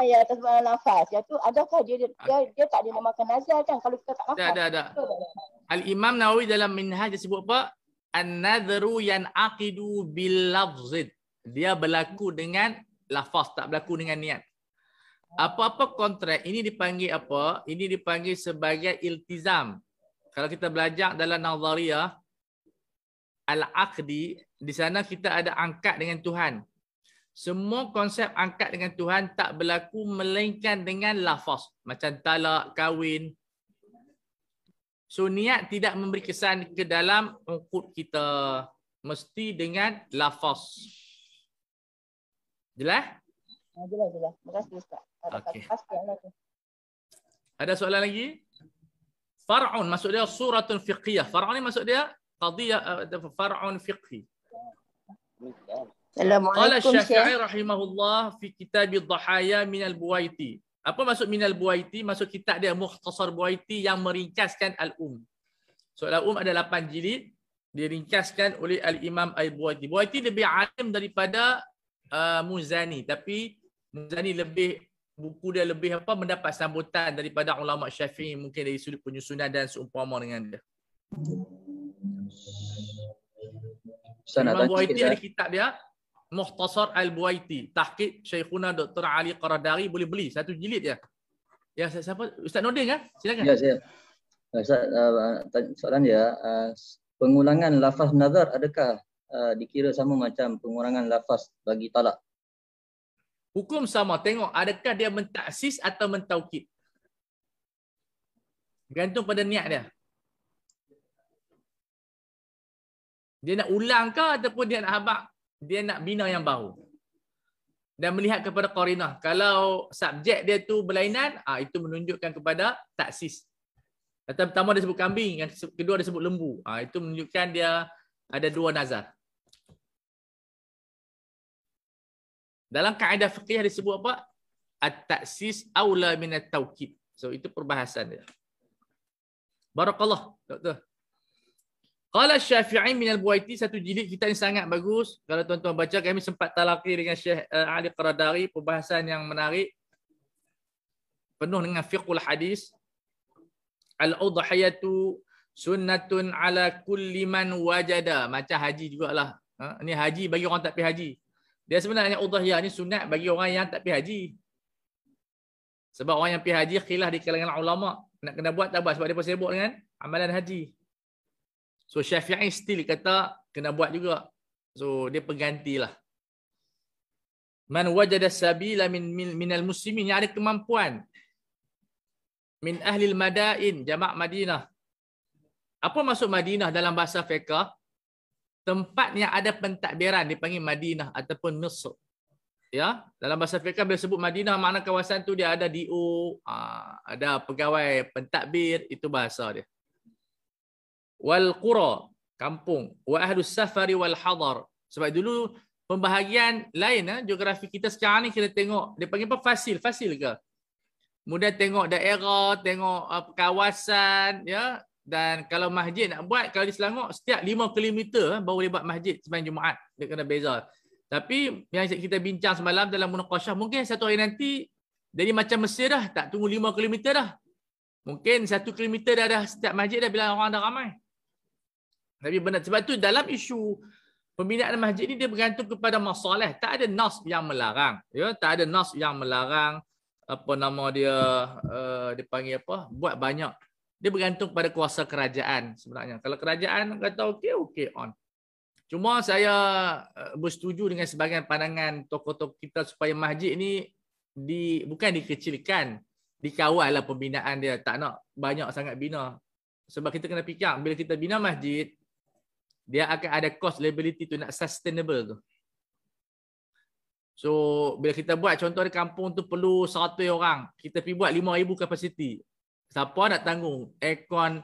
Ya, tak sebut dalam lafaz. Ya tu adakah dia tak dinamakan nazar kan kalau kita tak lafaz? Ada. Al-Imam Nawawi dalam Minhaj dia sebut apa? An-nadhru yan'aqidu bil lafzid. Dia berlaku dengan lafaz, tak berlaku dengan niat. Apa-apa kontrak ini dipanggil apa? Ini dipanggil sebagai iltizam. Kalau kita belajar dalam nazariyah al-aqdi, di sana kita ada angkat dengan Tuhan. Semua konsep angkat dengan Tuhan tak berlaku melainkan dengan lafaz. Macam talak, kahwin. So niat tidak memberi kesan ke dalam uqud kita. Mesti dengan lafaz. Jelas? Jelas. Terima kasih Ustaz. Okay. Ada soalan lagi? Far'un maksud dia suratun fiqhiyah. Far'un ni maksud dia qadiyah far'un fiqhi. Qala Syafi'i rahimahullah fi kitab ad-dhahaya min al-Buwaiti. Apa maksud min al-Buwaiti? Maksud kitab dia Mukhtasar Buwaiti yang meringkaskan al-Um. So al-Um ada 8 jilid, diringkaskan oleh al-Imam al-Buwaiti. Buwaiti lebih alim daripada Muzani, tapi Muzani lebih buku dia lebih mendapat sambutan daripada ulama Syafi'i, mungkin dari sudut penyusunan dan seumpama dengan dia. Imam Buwaiti ada kitab dia Mukhtasar Al-Buwaiti, tahqiq Syekhuna Dr. Ali Qaradari, boleh beli satu jilid dia. Ya, siapa? Ustaz Nordin kan? Silakan. Ya, saya. Ustaz, soalan dia, pengulangan lafaz nazar adakah dikira sama macam pengurangan lafaz bagi talak? Hukum sama, tengok adakah dia mentaksis atau mentaukid. Gantung pada niat dia. Dia nak ulang ke ataupun dia nak habaq, dia nak bina yang baru. Dan melihat kepada qarinah. Kalau subjek dia tu berlainan, itu menunjukkan kepada taksis. Kata pertama dia sebut kambing, yang kedua dia sebut lembu. Itu menunjukkan dia ada dua nazar. Dalam kaedah fiqih disebut apa? At-taksis aula min at-taukid. So itu perbahasan dia. Barakallah, doktor. Qala Syafi'i min al-Buwaiti, satu jilid kita ni sangat bagus. Kalau tuan-tuan baca, kami sempat talaqi dengan Syekh Ali Qaradari, perbahasan yang menarik. Penuh dengan fiqhul hadis. Al-udhiyatu sunnatun ala kulli man wajada. Macam haji jugalah. Ini haji bagi orang tak pergi haji. Dia sebenarnya udhiyah ni sunat bagi orang yang tak pergi haji. Sebab orang yang pergi haji khilaf di kalangan ulama. Nak kena buat tak buat sebab dia pun sibuk dengan amalan haji. So Syafi'i still kata kena buat juga. So dia penggantilah. Man wajada sabila minal muslimin, yang ada kemampuan. Min ahlil madain, jamak Madinah. Apa maksud Madinah dalam bahasa fiqh? Tempat yang ada pentadbiran dipanggil Madinah ataupun Misr. Ya, dalam bahasa fiqh bila sebut Madinah, makna kawasan tu dia ada DO, ada pegawai pentadbir, itu bahasa dia. Wal qura, kampung, wa ahlus safari wal hadar. Sebab dulu pembahagian lain, geografi kita sekarang ni kita tengok dia panggil apa, fasil ke? Kemudian tengok daerah, tengok kawasan, ya. Dan kalau masjid nak buat, kalau di Selangor setiap 5 km baru dia buat masjid sembahyang Jumaat, dia kena beza. Tapi yang kita bincang semalam dalam munaqasyah, mungkin satu hari nanti jadi macam Mesir dah, tak tunggu 5 km dah. Mungkin 1 km dah setiap masjid dah bila orang dah ramai. Tapi benar, sebab tu dalam isu pembinaan masjid ni dia bergantung kepada masalah. Tak ada nas yang melarang. Ya, tak ada nas yang melarang apa nama dia dipanggil apa? Buat banyak. Dia bergantung pada kuasa kerajaan sebenarnya. Kalau kerajaan kata okey on. Cuma saya bersetuju dengan sebahagian pandangan tokoh-tokoh kita supaya masjid ni bukan dikecilkan, dikawal lah pembinaan dia. Tak nak banyak sangat bina. Sebab kita kena fikir, bila kita bina masjid, dia akan ada cost liability tu, nak sustainable tu. So, bila kita buat contoh di kampung tu perlu 100 orang, kita pergi buat 5,000 kapasiti. Siapa nak tanggung? Aircon,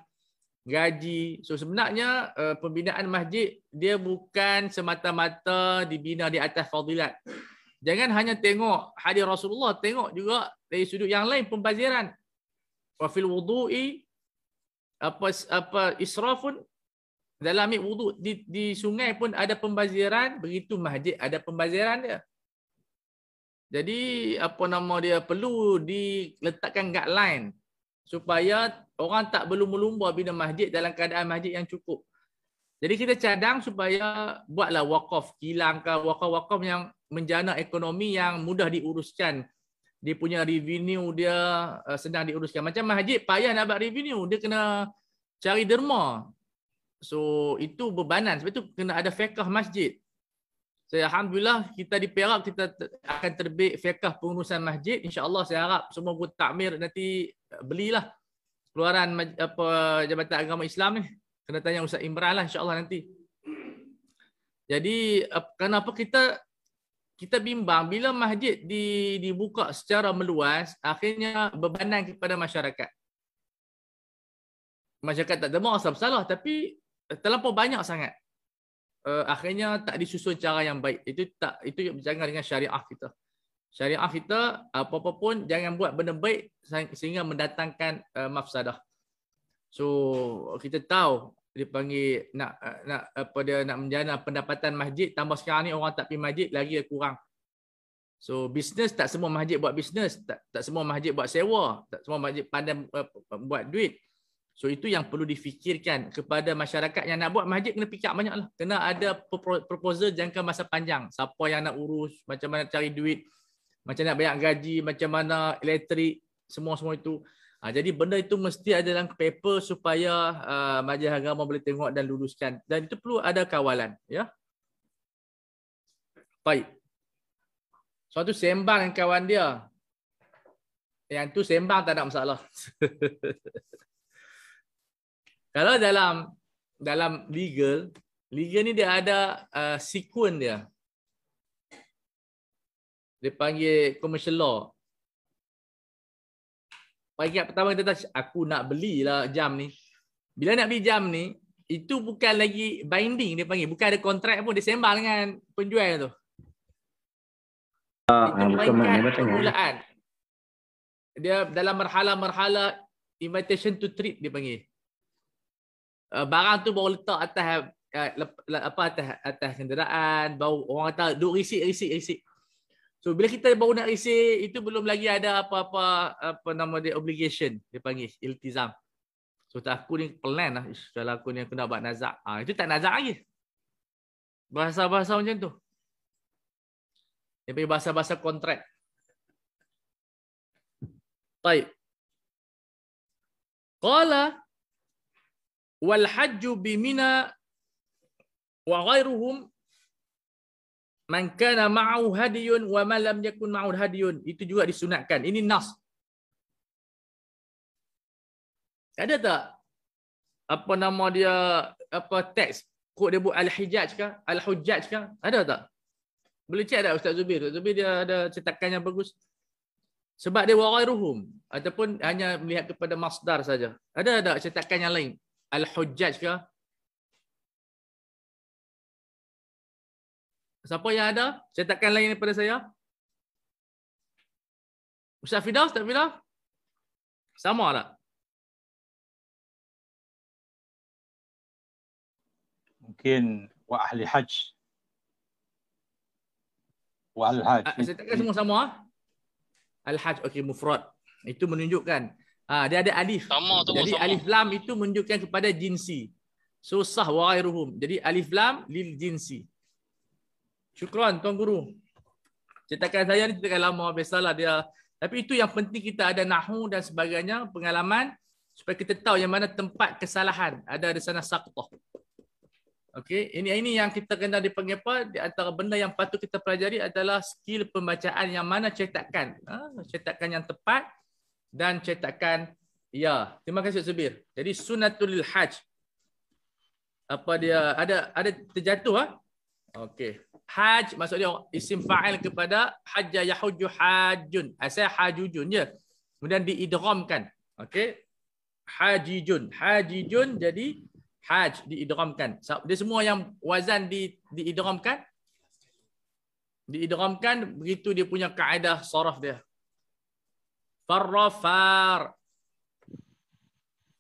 gaji. So, sebenarnya pembinaan masjid, dia bukan semata-mata dibina di atas fadilat. Jangan hanya tengok hadis Rasulullah, tengok juga dari sudut yang lain pembaziran. Wa fil wudu'i apa israfun, dalam ambil wuduk di sungai pun ada pembaziran, begitu masjid ada pembaziran dia. Jadi apa nama dia, perlu diletakkan guideline supaya orang tak berlumba-lumba bina masjid dalam keadaan masjid yang cukup. Jadi kita cadang supaya buatlah wakaf kilang ke wakaf-wakaf yang menjana ekonomi yang mudah diuruskan. Dia punya revenue dia senang diuruskan. Macam masjid payah nak buat revenue, dia kena cari derma. So itu bebanan, sebab itu kena ada fiqh masjid. Saya alhamdulillah kita di Perak kita akan terbit fiqh pengurusan masjid. InsyaAllah saya harap semua guru takmir nanti belilah keluaran apa Jabatan Agama Islam ni. Kena tanya Ustaz Imran lah insyaAllah nanti. Jadi kenapa kita bimbang bila masjid dibuka secara meluas, akhirnya bebanan kepada masyarakat. Masyarakat tak ada masalah, tapi terlampau banyak sangat. Akhirnya tak disusun cara yang baik. Itu bercanggah dengan syariah kita. Syariah kita apa-apa pun jangan buat benda baik sehingga mendatangkan mafsadah. So kita tahu dipanggil nak menjana pendapatan masjid, tambah sekarang ni orang tak pergi masjid lagi kurang. So bisnes, tak semua masjid buat bisnes, tak semua masjid buat sewa, tak semua masjid pandai buat duit. So itu yang perlu difikirkan kepada masyarakat yang nak buat masjid, kena fikir banyaklah. Kena ada proposal jangka masa panjang. Siapa yang nak urus, macam mana cari duit, macam nak bayar gaji, macam mana elektrik, semua itu. Jadi benda itu mesti ada dalam paper supaya Majlis Agama boleh tengok dan luluskan. Dan itu perlu ada kawalan, ya. Baik. Suatu sembang dengan kawan dia. Yang tu sembang tak ada masalah. Kalau dalam legal ni dia ada sekuen dia. Dia panggil commercial law. Pagi pertama kita kata aku nak belilah jam ni. Bila nak beli jam ni, itu bukan lagi binding dia panggil, bukan ada kontrak pun, dia sembang dengan penjual tu. Itu mainkan permulaan. Dia dalam marhala-marhala invitation to treat dia panggil. Barang tu baru letak atas kenderaan, baru orang kata duk risik. So bila kita baru nak risik, itu belum lagi ada apa nama dia, obligation dia panggil, iltizam. So tak aku ni plan lah, kalau aku ni aku nak buat nazak. Itu tak nazak lagi. Bahasa-bahasa macam tu. Dia panggil bahasa-bahasa kontrak. Baik. Qala wal hajju bi Mina wa ghairuhum man kana ma'ahu hadiyun wa man lam yakun ma'ahu hadiyun. Itu juga disunatkan. Ini nas. Ada tak apa nama dia, apa teks kod dia buat al-hijaj ke, al-hujjaj ke? Ada tak? Boleh cek tak Ustaz Zubir? Ustaz Zubir dia ada cetakan yang bagus. Sebab dia wa ghairuhum ataupun hanya melihat kepada masdar saja. Ada tak cetakan yang lain? Al-hujjaj ke? Siapa yang ada cetakan lain daripada saya? Ustaz Firdaus, tak Firdaus? Sama tak? Mungkin wa ahli hajj. Wa al-hajj. Cetakan semua sama? Al-hajj, okey, mufrad. Itu menunjukkan dia ada alif. Sama tu. Jadi sama. Alif lam itu menunjukkan kepada jinsi. Susah wa ghairuhum. Jadi alif lam lil jinsi. Syukran Tuan Guru. Cetakan saya ni cetakan lama, biasalah dia. Tapi itu yang penting, kita ada nahwu dan sebagainya, pengalaman, supaya kita tahu yang mana tempat kesalahan. Ada di sana saqtah. Okey, ini yang kita kena dipanggil apa? Di antara benda yang patut kita pelajari adalah skill pembacaan, yang mana cetakan. Cetakan yang tepat dan cetakan ya. Terima kasih Subir. Jadi sunnatul hajj. Apa dia ada terjatuh Okey. Hajj maksud dia isim fa'il kepada hajja yahujju hajjun. Asal hajujun je. Kemudian diidghamkan. Okey. Hajijun. Hajijun jadi haj diidghamkan. Dia semua yang wazan diidghamkan. Diidghamkan, begitu dia punya kaedah saraf dia. Farrafar.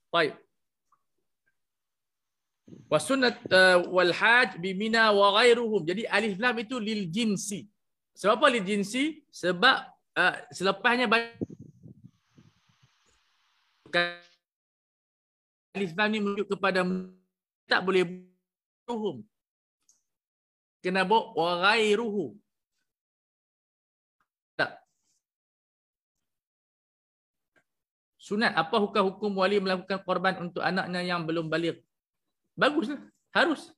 Baik. Wasunnat wal haj bi Mina wa ghairuhum. Jadi alif lam itu lil jinsi. Sebab apa lil jinsi? Sebab selepasnya alif lam ni menunjuk kepada tak boleh ruhum. Kena bawa wa ghairuhu. Tak. Sunat, apa hukum wali melakukan korban untuk anaknya yang belum baligh? Baguslah, harus.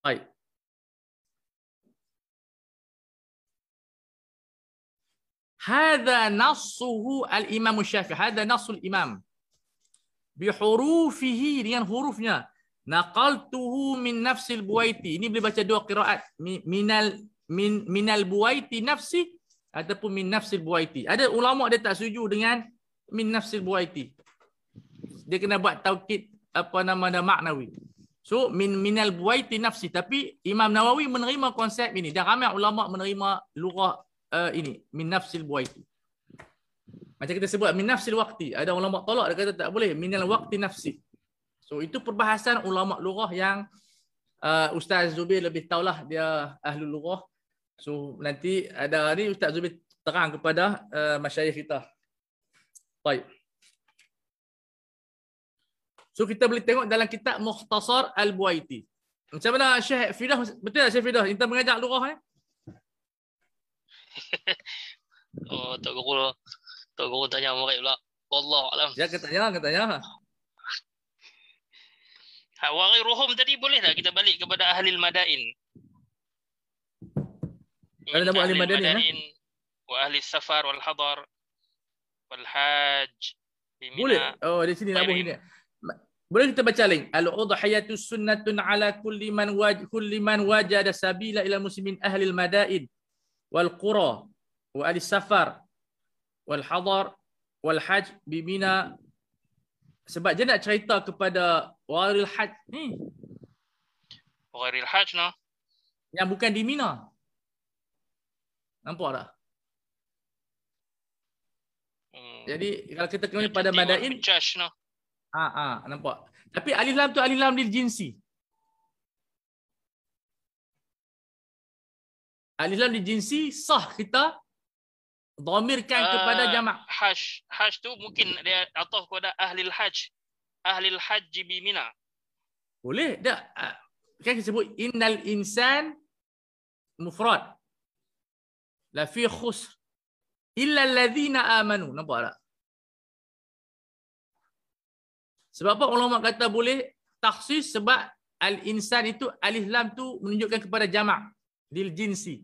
Baik. Hadza nassuhu al-Imam Syafi'i. Hadza nassul imam. Bihurufihi, dengan hurufnya. Naqaltuhu min nafsil Buaiti. Ini boleh baca dua qiraat. Minal Buaiti nafsi ataupun min nafsil Buaiti. Ada ulama dia tak setuju dengan min nafsil Buaiti. Dia kena buat taukid maknawi. So minal Buaiti nafsi, tapi Imam Nawawi menerima konsep ini dan ramai ulama menerima lughah ini min nafsil Buaiti. Macam kita sebut min nafsil waqti, ada ulama tolak, dia kata tak boleh, minal waqti nafsi. So itu perbahasan ulama lughah yang Ustaz Zubir lebih tahulah, dia ahli lughah. So nanti ada ni Ustaz Zubir terang kepada masyayikh kita. Baik. So kita boleh tengok dalam kitab Mukhtasar Al-Buaiti. Macam mana Syekh Fidah? Betul tak Syekh Fidah? Kita mengajar lughah Oh, Tok Guru tanya murid pula. Wallahu alam. Ya, katanya. Wa ghairuhum tadi boleh tak kita balik kepada ahli madain? Kalau nak buat ahli madain, wa ahli safar wal hadar wal hajj. Boleh. Oh, di sini nak ini. Boleh kita baca link. Al-udhiyatu sunnatun ala kulli man wajada sabila ila muslimin ahli al-madain wal qura wa ahli safar wal hadar wal hajj bi Mina. Sebab dia nak cerita kepada waril hajj ni. Waril hajj no. Yang bukan di Mina. Nampak tak? Jadi kalau kita kembali pada madain, no. nampak. Tapi alif lam tu alif lam lil jinsi. Alif lam lil jinsi sah kita dhamirkan kepada jamak. Hajj tu mungkin dia ataf kepada ahli hajj. Ahli hajj bi Mina. Boleh tak? Kan kita sebut innal insan mufrad. La fi khusr illa alladhina amanu. Nampak tak? Sebab apa ulama kata boleh takhsis? Sebab al-insan itu alif lam tu menunjukkan kepada jamak lil jinsi.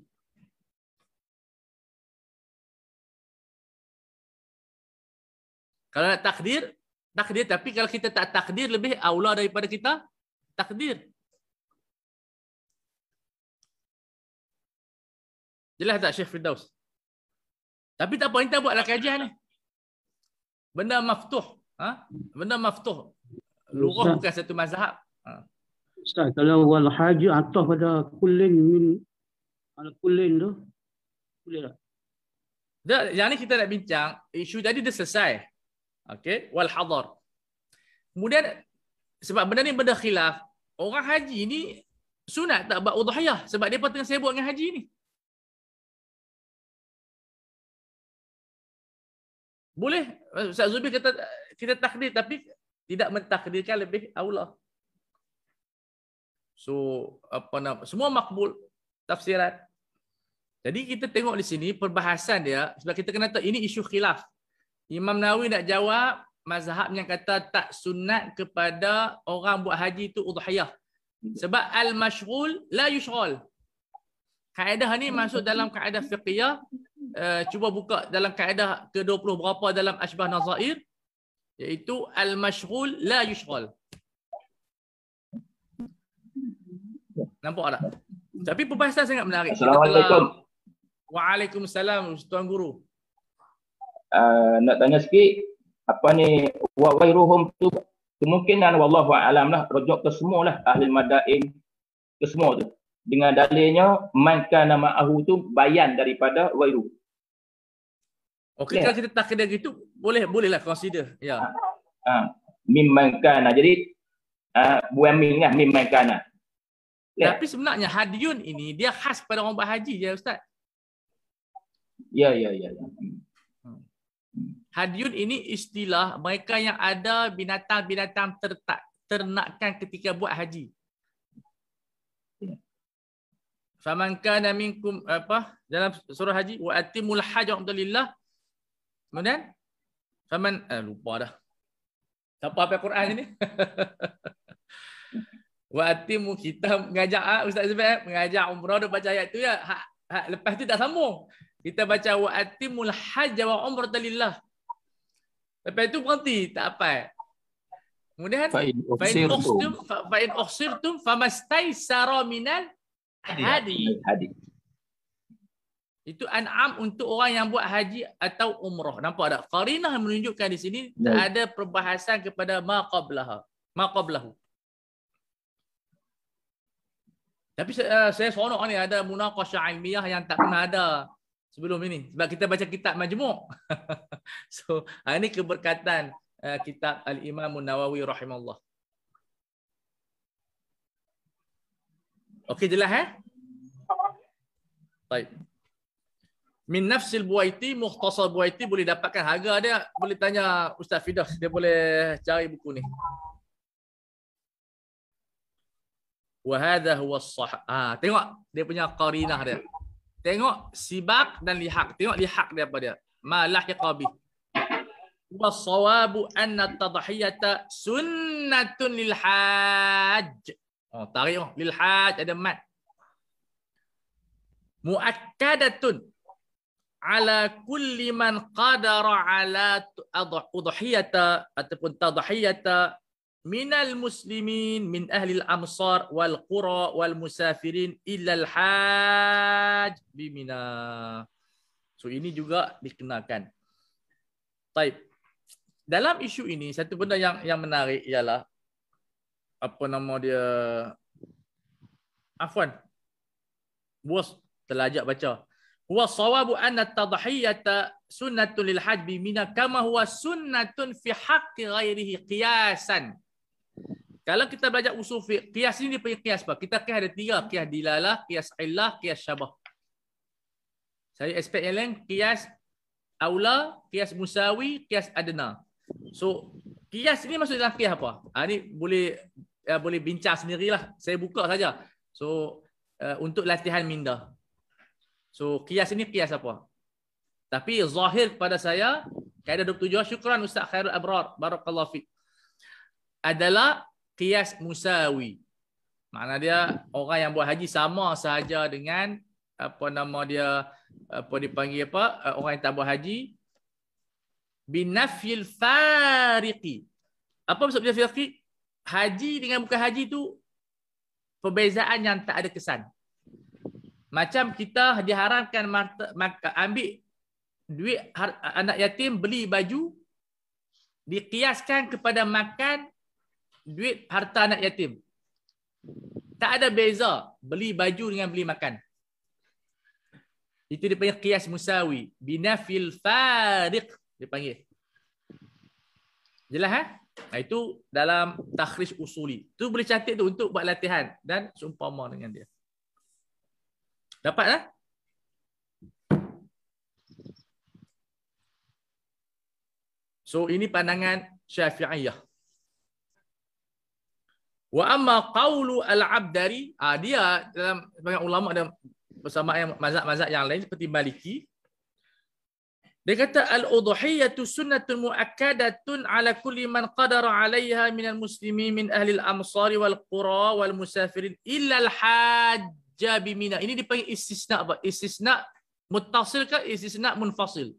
Kalau nak takdir, tapi kalau kita tak takdir lebih aula daripada kita takdir. Jelas tak Syekh Firdaus? Tapi tak apa, kita buatlah kajian ni. Benda maftuh. Benda maftuh. Lughah bukan satu mazhab. Ustaz, kalau wal haji ataf pada kullin min ala kullin tu boleh tak? Yang ni kita nak bincang, isu tadi dah selesai. Okey, wal hadar. Kemudian sebab benda ni benda khilaf, orang haji ni sunat tak buat udhiyah sebab depa tengah sibuk dengan haji ni. Boleh. Ustaz Zubir kata kita takdir tapi tidak mentakdirkan lebih aula. So semua makbul tafsiran. Jadi kita tengok di sini perbahasan dia sebab kita kena tahu ini isu khilaf. Imam Nawawi nak jawab mazhab yang kata tak sunat kepada orang buat haji itu udhiyah. Sebab al-mashghul la yushghal. Kaedah ni masuk dalam kaedah fiqhiyah. Cuba buka dalam kaedah ke-20 berapa dalam Ashbah Nazair, iaitu al-mashghul la yushghal. Nampak tak? Tapi perbahasan sangat menarik. Assalamualaikum. Waalaikumsalam, Tuan Guru. Nak tanya sikit, apa ni wa ghairuhum tu kemungkinan wallahu a'lam lah rujuk ke semua lah ahli madain ke semua tu. Dengan dalilnya man kana ma'ahu tu bayan daripada ghairu. Okey, kalau kita takdir gitu bolehlah consider. Ya. Mimman kana. Jadi buat min lah mimman kana. Tapi sebenarnya hadiyun ini dia khas pada orang berhaji je Ustaz. Ya. Hadiyun ini istilah mereka yang ada binatang-binatang ternakan ketika buat haji. Faman kana minkum dalam surah haji wa atimul hajj alhamdulillah. Kemudian faman lupa dah. Siapa hafal Quran ni? Wa atimu kita mengajak Ustaz Zubair mengajak umrah dah baca ayat tu ya. Lepas tu tak sambung. Kita baca wa atimul hajj wa umrata lillah. Lepas itu berhenti tak apa. Kemudian fa in ukhsirtum famastaysara minal hadi. Itu an'am untuk orang yang buat haji atau umrah. Nampak tak? Qarinah menunjukkan di sini tak ada perbahasan kepada ma qablahu. Tapi saya seronok ni ada munaqashah ilmiah yang tak pernah ada sebelum ini. Sebab kita baca kitab Majmu'. So, ini keberkatan kitab Al-Imam Nawawi rahimahullah. Okey, jelas Baik. Min Nafsil Buaiti, Mukhtasar Buaiti boleh dapatkan harga dia. Boleh tanya Ustaz Fidas, dia boleh cari buku ni. Wa hadha huwa as-sahih. Tengok dia punya qarinah dia. Tengok sibaq dan lihaq. Tengok lihaq dia apa dia? Ma lahiqa bi. Wa sawabu anna at-tadhiyata sunnatun lil hajj. Tarik lil hajj ada mat. Muakkadatun ala kulli man qadara ala udhiyata ataupun tadhiyata minal muslimin min ahli al-amsar wal qura wal musafirin illa al-hajj bi Mina. So ini juga dikenakan. Baik. Dalam isu ini satu benda yang menarik ialah apa nama dia? Afwan. Bos terlajak baca. Huwa sawabu anna at-tadhiyata sunnatun lil hajj bi Mina kama huwa sunnatun fi haqqi ghairihi qiyasan. Kalau kita belajar usul fiqh, qiyas ini dipanggil qiyas apa? Kita qiyas ada 3, qiyas dilalah, qiyas illah, qiyas syabah. Saya aspek yang lain, qiyas aula, qiyas musawi, qiyas adna. So, qiyas ini masuk dalam qiyas apa? Ini boleh bincang sendirilah. Saya buka saja. So, untuk latihan minda. So, qiyas ini qiyas apa? Tapi zahir pada saya, kaedah 27, syukran Ustaz Khairul Abrar, barakallahu fiik. Adalah qiyas musawi. Makna dia orang yang buat haji sama sahaja dengan apa nama dia, apa dipanggil apa, orang yang tak buat haji, binafyil fariqi. Apa maksud binafyil fariqi? Haji dengan bukan haji tu perbezaan yang tak ada kesan. Macam kita diharamkan ambil duit anak yatim beli baju, dikiaskan kepada makan duit harta anak yatim. Tak ada beza beli baju dengan beli makan. Itu dipanggil qiyas musawi. Binafil fariq dipanggil. Jelas Itu dalam takhrij usuli. Tu boleh cantik tu untuk buat latihan dan seumpama dengan dia. Dapat So ini pandangan Syafi'iyah. Wa amma qawlu al-Abdari, dia dalam banyak ulama dan bersama yang mazhab-mazhab yang lain seperti Maliki, dia kata al-udhiyatu sunnatun muakkadatun ala kulli man qadara 'alaiha minal muslimin min ahli al-amsari wal qura wal musafirin illa al-hajja bi Mina. Ini dipanggil istisna apa? Istisna muttasil ke istisna munfasil?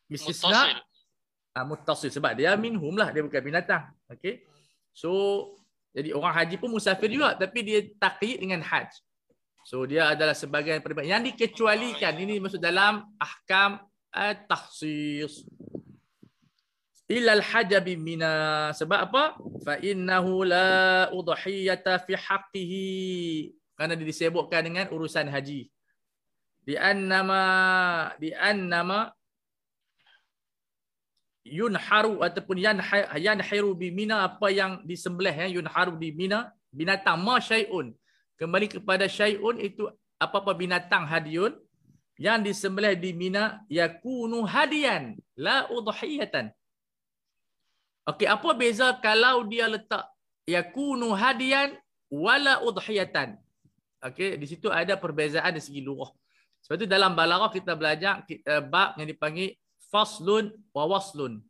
Istisna muttasil sebab dia minhum lah, dia bukan binatang. Okey. So jadi orang haji pun musafir juga tapi dia taqyid dengan haj. So dia adalah sebahagian peribadi yang dikecualikan. Ini masuk dalam ahkam at-takhsis. Illa al-hajj bi Mina. Sebab apa? Fa innahu la udhiyata fi haqqihi. Karena dia disebutkan dengan urusan haji. Di annama yunharu ataupun yanhiru bi Mina, apa yang disembelih yunharu di Mina, binatang ma syai'un. Kembali kepada syai'un itu apa-apa binatang hadiyun yang disembelih di Mina yakunu hadiyan la udhiyatan. Okey, apa beza kalau dia letak yakunu hadiyan wala udhiyatan? Okey, di situ ada perbezaan dari segi lughah. Sebab itu dalam balaghah kita belajar bab yang dipanggil faslun wa waslun.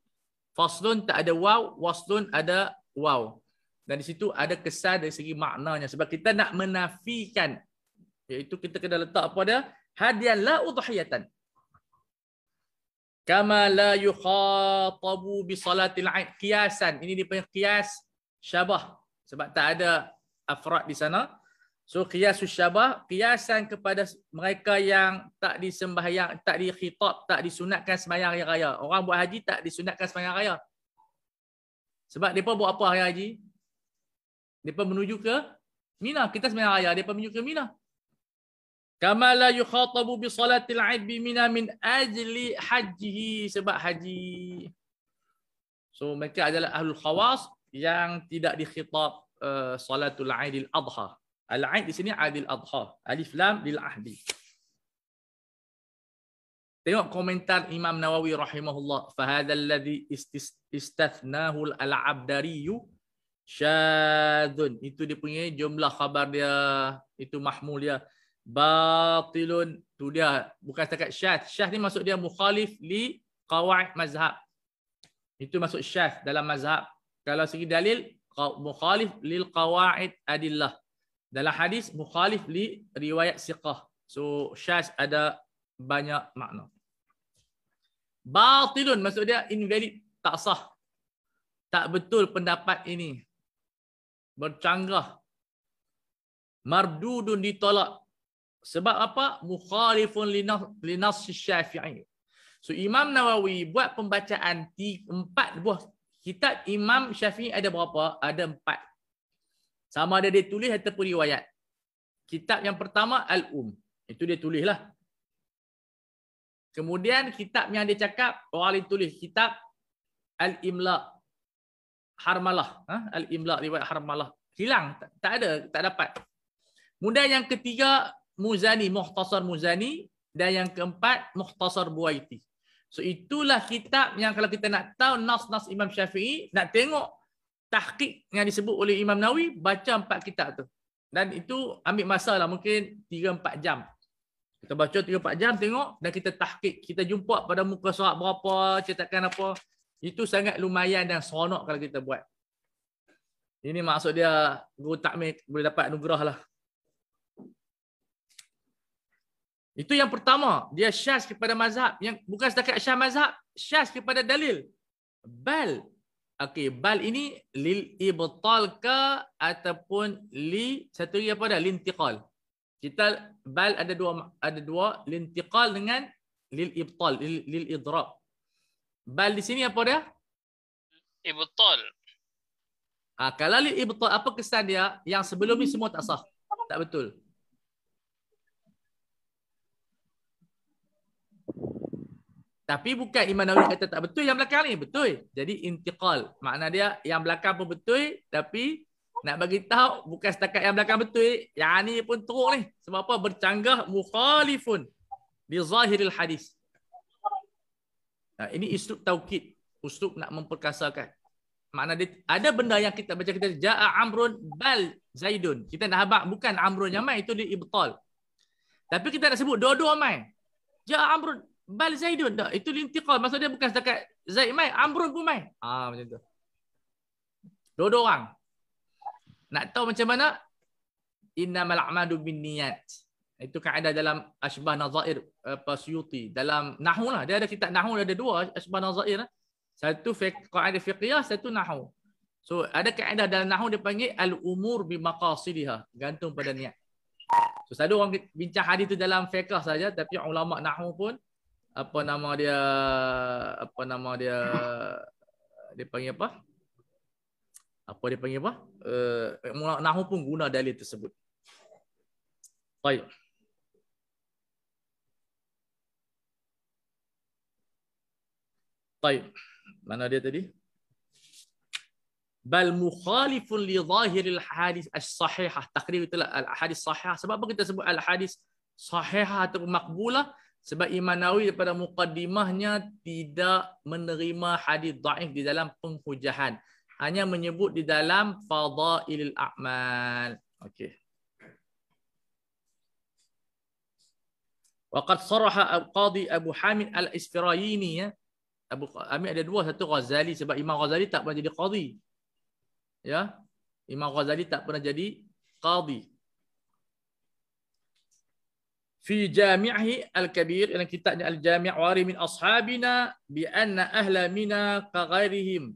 Faslun tak ada waw, waslun ada waw. Dan di situ ada kesan dari segi maknanya. Sebab kita nak menafikan, iaitu kita kena letak apa dia? Hadiyan la udhiyatan. Kama la yukhatabu bi salatil aid. Qiyasan. Ini dipanggil qiyas syabah. Sebab tak ada afrad di sana. So qiyasus syabah, qiyasan kepada mereka yang tak disembahyang, tak dikhitab, tak disunatkan sembahyang hari raya. Orang buat haji tak disunatkan sembahyang raya. Sebab mereka buat apa hari haji? Mereka menuju ke Mina. Kita sembahyang raya, mereka menuju ke Mina. Kama la yukhatabu bi salatil aid bi Mina min ajli hajjihi, sebab haji. So mereka adalah ahlul khawas yang tidak dikhitab salatul aidil adha. Al-aid di sini adil adha. Alif lam lil ahdi. Tengok komentar Imam Nawawi rahimahullah. Fa hadzal ladzi istathnahu al-Abdari syadzun. Itu dia punya jumlah khabar dia, itu mahmul dia. Batilun, tu dia bukan setakat syadz. Syadz ni maksud dia mukhalif li qawaid mazhab. Itu maksud syadz dalam mazhab. Kalau segi dalil mukhalif lil qawaid adillah. Dalam hadis mukhalif li riwayat siqah. So syadz ada banyak makna. Batilun maksud dia invalid, tak sah. Tak betul pendapat ini. Bercanggah. Mardudun, ditolak. Sebab apa? Mukhalifun linas Syafi'i. So Imam Nawawi buat pembacaan 4 buah kitab Imam Syafi'i ada berapa? Ada 4. Sama ada dia tulis ataupun riwayat. Kitab yang pertama Al-Um. Itu dia tulislah. Kemudian kitab yang dia cakap, orang lain tulis kitab Al-Imla. Harmalah. Al-Imla, riwayat Harmalah. Hilang. Tak ada. Tak dapat. Kemudian yang ketiga Muzani, Mukhtasar Muzani. Dan yang keempat Mukhtasar Buaiti. So itulah kitab yang kalau kita nak tahu nas-nas Imam Syafi'i, nak tengok tahqiq yang disebut oleh Imam Nawawi, baca 4 kitab tu. Dan itu ambil masa lah, mungkin 3-4 jam. Kita baca 3-4 jam, tengok dan kita tahqiq. Kita jumpa pada muka surat berapa, cetakan apa. Itu sangat lumayan dan seronok kalau kita buat. Ini maksud dia guru takmil boleh dapat anugerah lah. Itu yang pertama. Dia syaz kepada mazhab. Yang bukan setakat syaz mazhab, syaz kepada dalil. Bal. Okey, bal ini lil ibtal ke ataupun li satu lagi apa dah? Lintiqal. Kita bal ada dua lintiqal dengan lil ibtal, lil idrab. Bal di sini apa dia? Ibtal. Kalau lil ibtal apa kesan dia? Yang sebelum ni semua tak sah. Tak betul. Tapi bukan Imam Nawawi kata tak betul, yang belakang ni betul. Jadi intiqal. Makna dia yang belakang pun betul, tapi nak bagi tahu bukan setakat yang belakang betul, yang ni pun teruk ni. Sebab apa? Bercanggah mukhalifun bi zahiril hadis. Ini uslub taukid, uslub nak memperkasakan. Makna dia ada benda yang kita baca, kita jaa amrun bal zaidun. Kita nak habaq bukan amrun yang mai, itu dia ibtal. Tapi kita nak sebut dua-dua mai. Jaa amrun bal zaidun. Tak, itu lintiqal. Maksud dia bukan setakat Zaid mai, amrun pun mai. Macam tu. Dua-dua orang. Nak tahu macam mana? Innamal a'malu binniyat. Itu kaedah dalam Ashbah Nazair Suyuti. Dalam Nahwu lah. Dia ada kitab Nahwu, ada dua Ashbah Nazair. Satu kaedah fiqhiyah, satu Nahwu. So ada kaedah dalam Nahwu dia panggil al-umur bimaqasidiha. Gantung pada niat. So satu orang bincang hadis tu dalam fiqh saja, tapi ulama Nahwu pun dia panggil apa? Dia panggil apa? Nahwu pun guna dalil tersebut. Baik. Baik. Mana dia tadi? Bal mukhalifun li zahiril hadis as-sahihah. Takrir itulah al-hadis sahihah. Sebab apa kita sebut al-hadis sahihah atau makbulah? Sebab Imam Nawawi daripada muqaddimahnya tidak menerima hadis dhaif di dalam penghujahan. Hanya menyebut di dalam fadailil a'mal. Okey. Waqad saraha Qadi Abu Hamid Al-Isfirayini, ya. Abu Hamid ada dua, satu Ghazali, sebab Imam Ghazali tak pernah jadi qadi. Ya, Imam Ghazali tak pernah jadi qadi. Fi Jami'ihi Al-Kabir, dalam kitabnya Al-Jami' wari min ashabina bi anna ahla Mina ka ghairihim.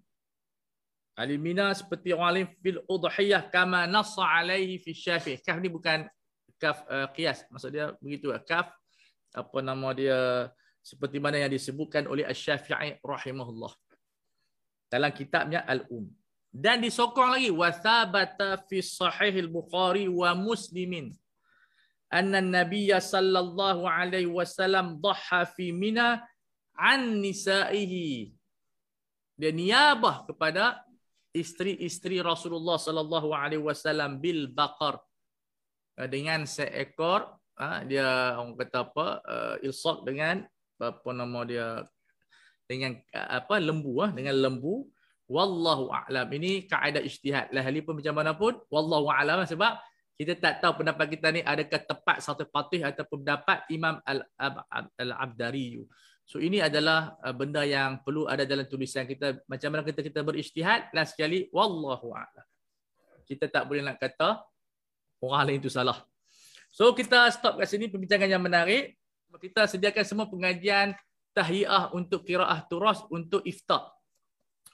Ahli Mina seperti orang lain fil udhiyah kama nassa alaihi fi Syafi'i. Kaf ni bukan kaf qiyas, maksud dia begitu. Kaf seperti mana yang disebutkan oleh Asy-Syafi'i rahimahullah dalam kitabnya Al-Um. Dan disokong lagi wa thabata fi sahih al-Bukhari wa Muslimin anna an-nabiy sallallahu alaihi wasallam dhaha fi Mina an nisaihi. Dia niabah kepada isteri-isteri Rasulullah sallallahu alaihi wasallam bil baqar, dengan seekor dia orang kata ilsaq dengan dengan lembu, dengan lembu. Wallahu a'lam. Ini kaedah ijtihad. Lahli pun macam mana pun, wallahu a'lam, sebab kita tak tahu pendapat kita ni adakah tepat satu patih ataupun dapat Imam Al-Abdari. So ini adalah benda yang perlu ada dalam tulisan kita. Macam mana kita berijtihad, last sekali wallahu a'lam. Kita tak boleh nak kata orang lain itu salah. So kita stop kat sini perbincangan yang menarik. Kita sediakan semua pengajian tahiyah untuk qiraah turas untuk ifta.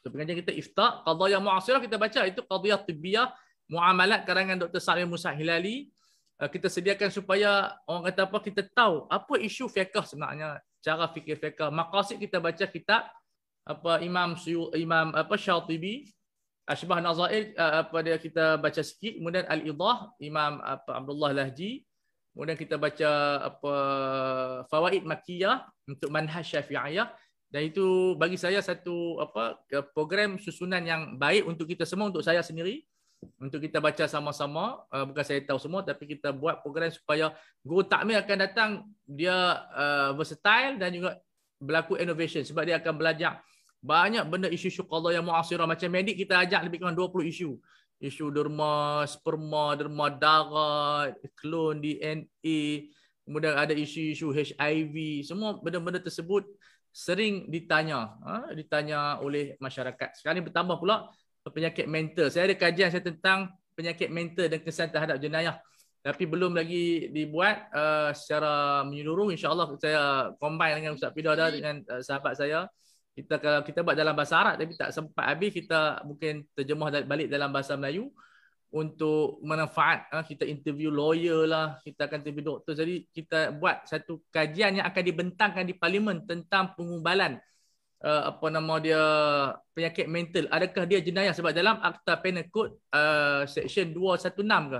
So, pengajian kita ifta, qadhiyah mu'asirah kita baca, itu qadhiyah tibbiyah, muamalat karangan Dr. Salim Musa Hilali. Kita sediakan supaya orang kata kita tahu apa isu fiqh sebenarnya, cara fikir fiqh. Maqasid kita baca kitab Imam Syatibi, Ashbah Nazair, dia kita baca sikit, kemudian Al-Idah Imam Abdullah Lahji. Kemudian kita baca Fawaid Makkiyah untuk manhaj Syafi'iyah, dan itu bagi saya satu program susunan yang baik untuk kita semua, untuk saya sendiri, untuk kita baca sama-sama. Bukan saya tahu semua, tapi kita buat program supaya guru takmil akan datang dia versatile dan juga berlaku innovation, sebab dia akan belajar banyak benda isu-isu qadhiyah mu'asirah. Macam medik kita ajak lebih kurang 20 isu. Isu derma, sperma, derma darah, klon, DNA, kemudian ada isu-isu HIV, semua benda-benda tersebut sering ditanya oleh masyarakat. Sekarang ini bertambah pula penyakit mental. Saya ada kajian saya tentang penyakit mental dan kesan terhadap jenayah, tapi belum lagi dibuat secara menyeluruh. InsyaAllah saya combine dengan Ustaz Fida dengan sahabat saya. Kalau kita buat dalam bahasa Arab tapi tak sempat habis, kita mungkin terjemah balik dalam bahasa Melayu untuk manfaat. Kita interview lawyer lah, kita akan interview doktor. Jadi kita buat satu kajian yang akan dibentangkan di parlimen tentang pengumbalan penyakit mental. Adakah dia jenayah? Sebab dalam Akta Penal Code section 216 ke,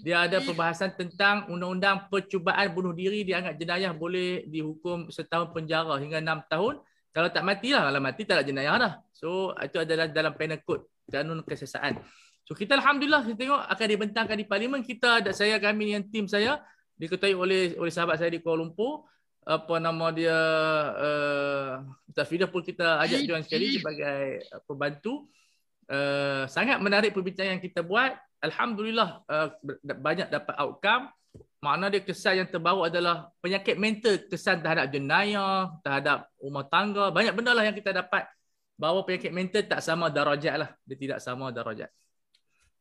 dia ada perbahasan tentang undang-undang percubaan bunuh diri dianggap jenayah, boleh dihukum setahun penjara hingga 6 tahun. Kalau tak mati lah, kalau mati tak ada jenayah dah. So itu adalah dalam Penal Code, kanun kesiasaan. So kita alhamdulillah kita tengok akan dibentangkan di parlimen. Kami dengan tim saya diketuai oleh sahabat saya di Kuala Lumpur. apa nama dia, Ustaz Fidah pun kita ajak join sekali sebagai pembantu. Sangat menarik perbincangan yang kita buat. Alhamdulillah banyak dapat outcome. Makna dia kesan yang terbawa adalah penyakit mental, kesan terhadap jenayah, terhadap rumah tangga. Banyak benda lah yang kita dapat bahawa penyakit mental tak sama darajat lah. Dia tidak sama darajat.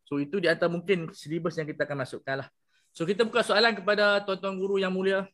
So itu di antara mungkin syllabus yang kita akan masukkan lah. So kita buka soalan kepada tuan-tuan guru yang mulia.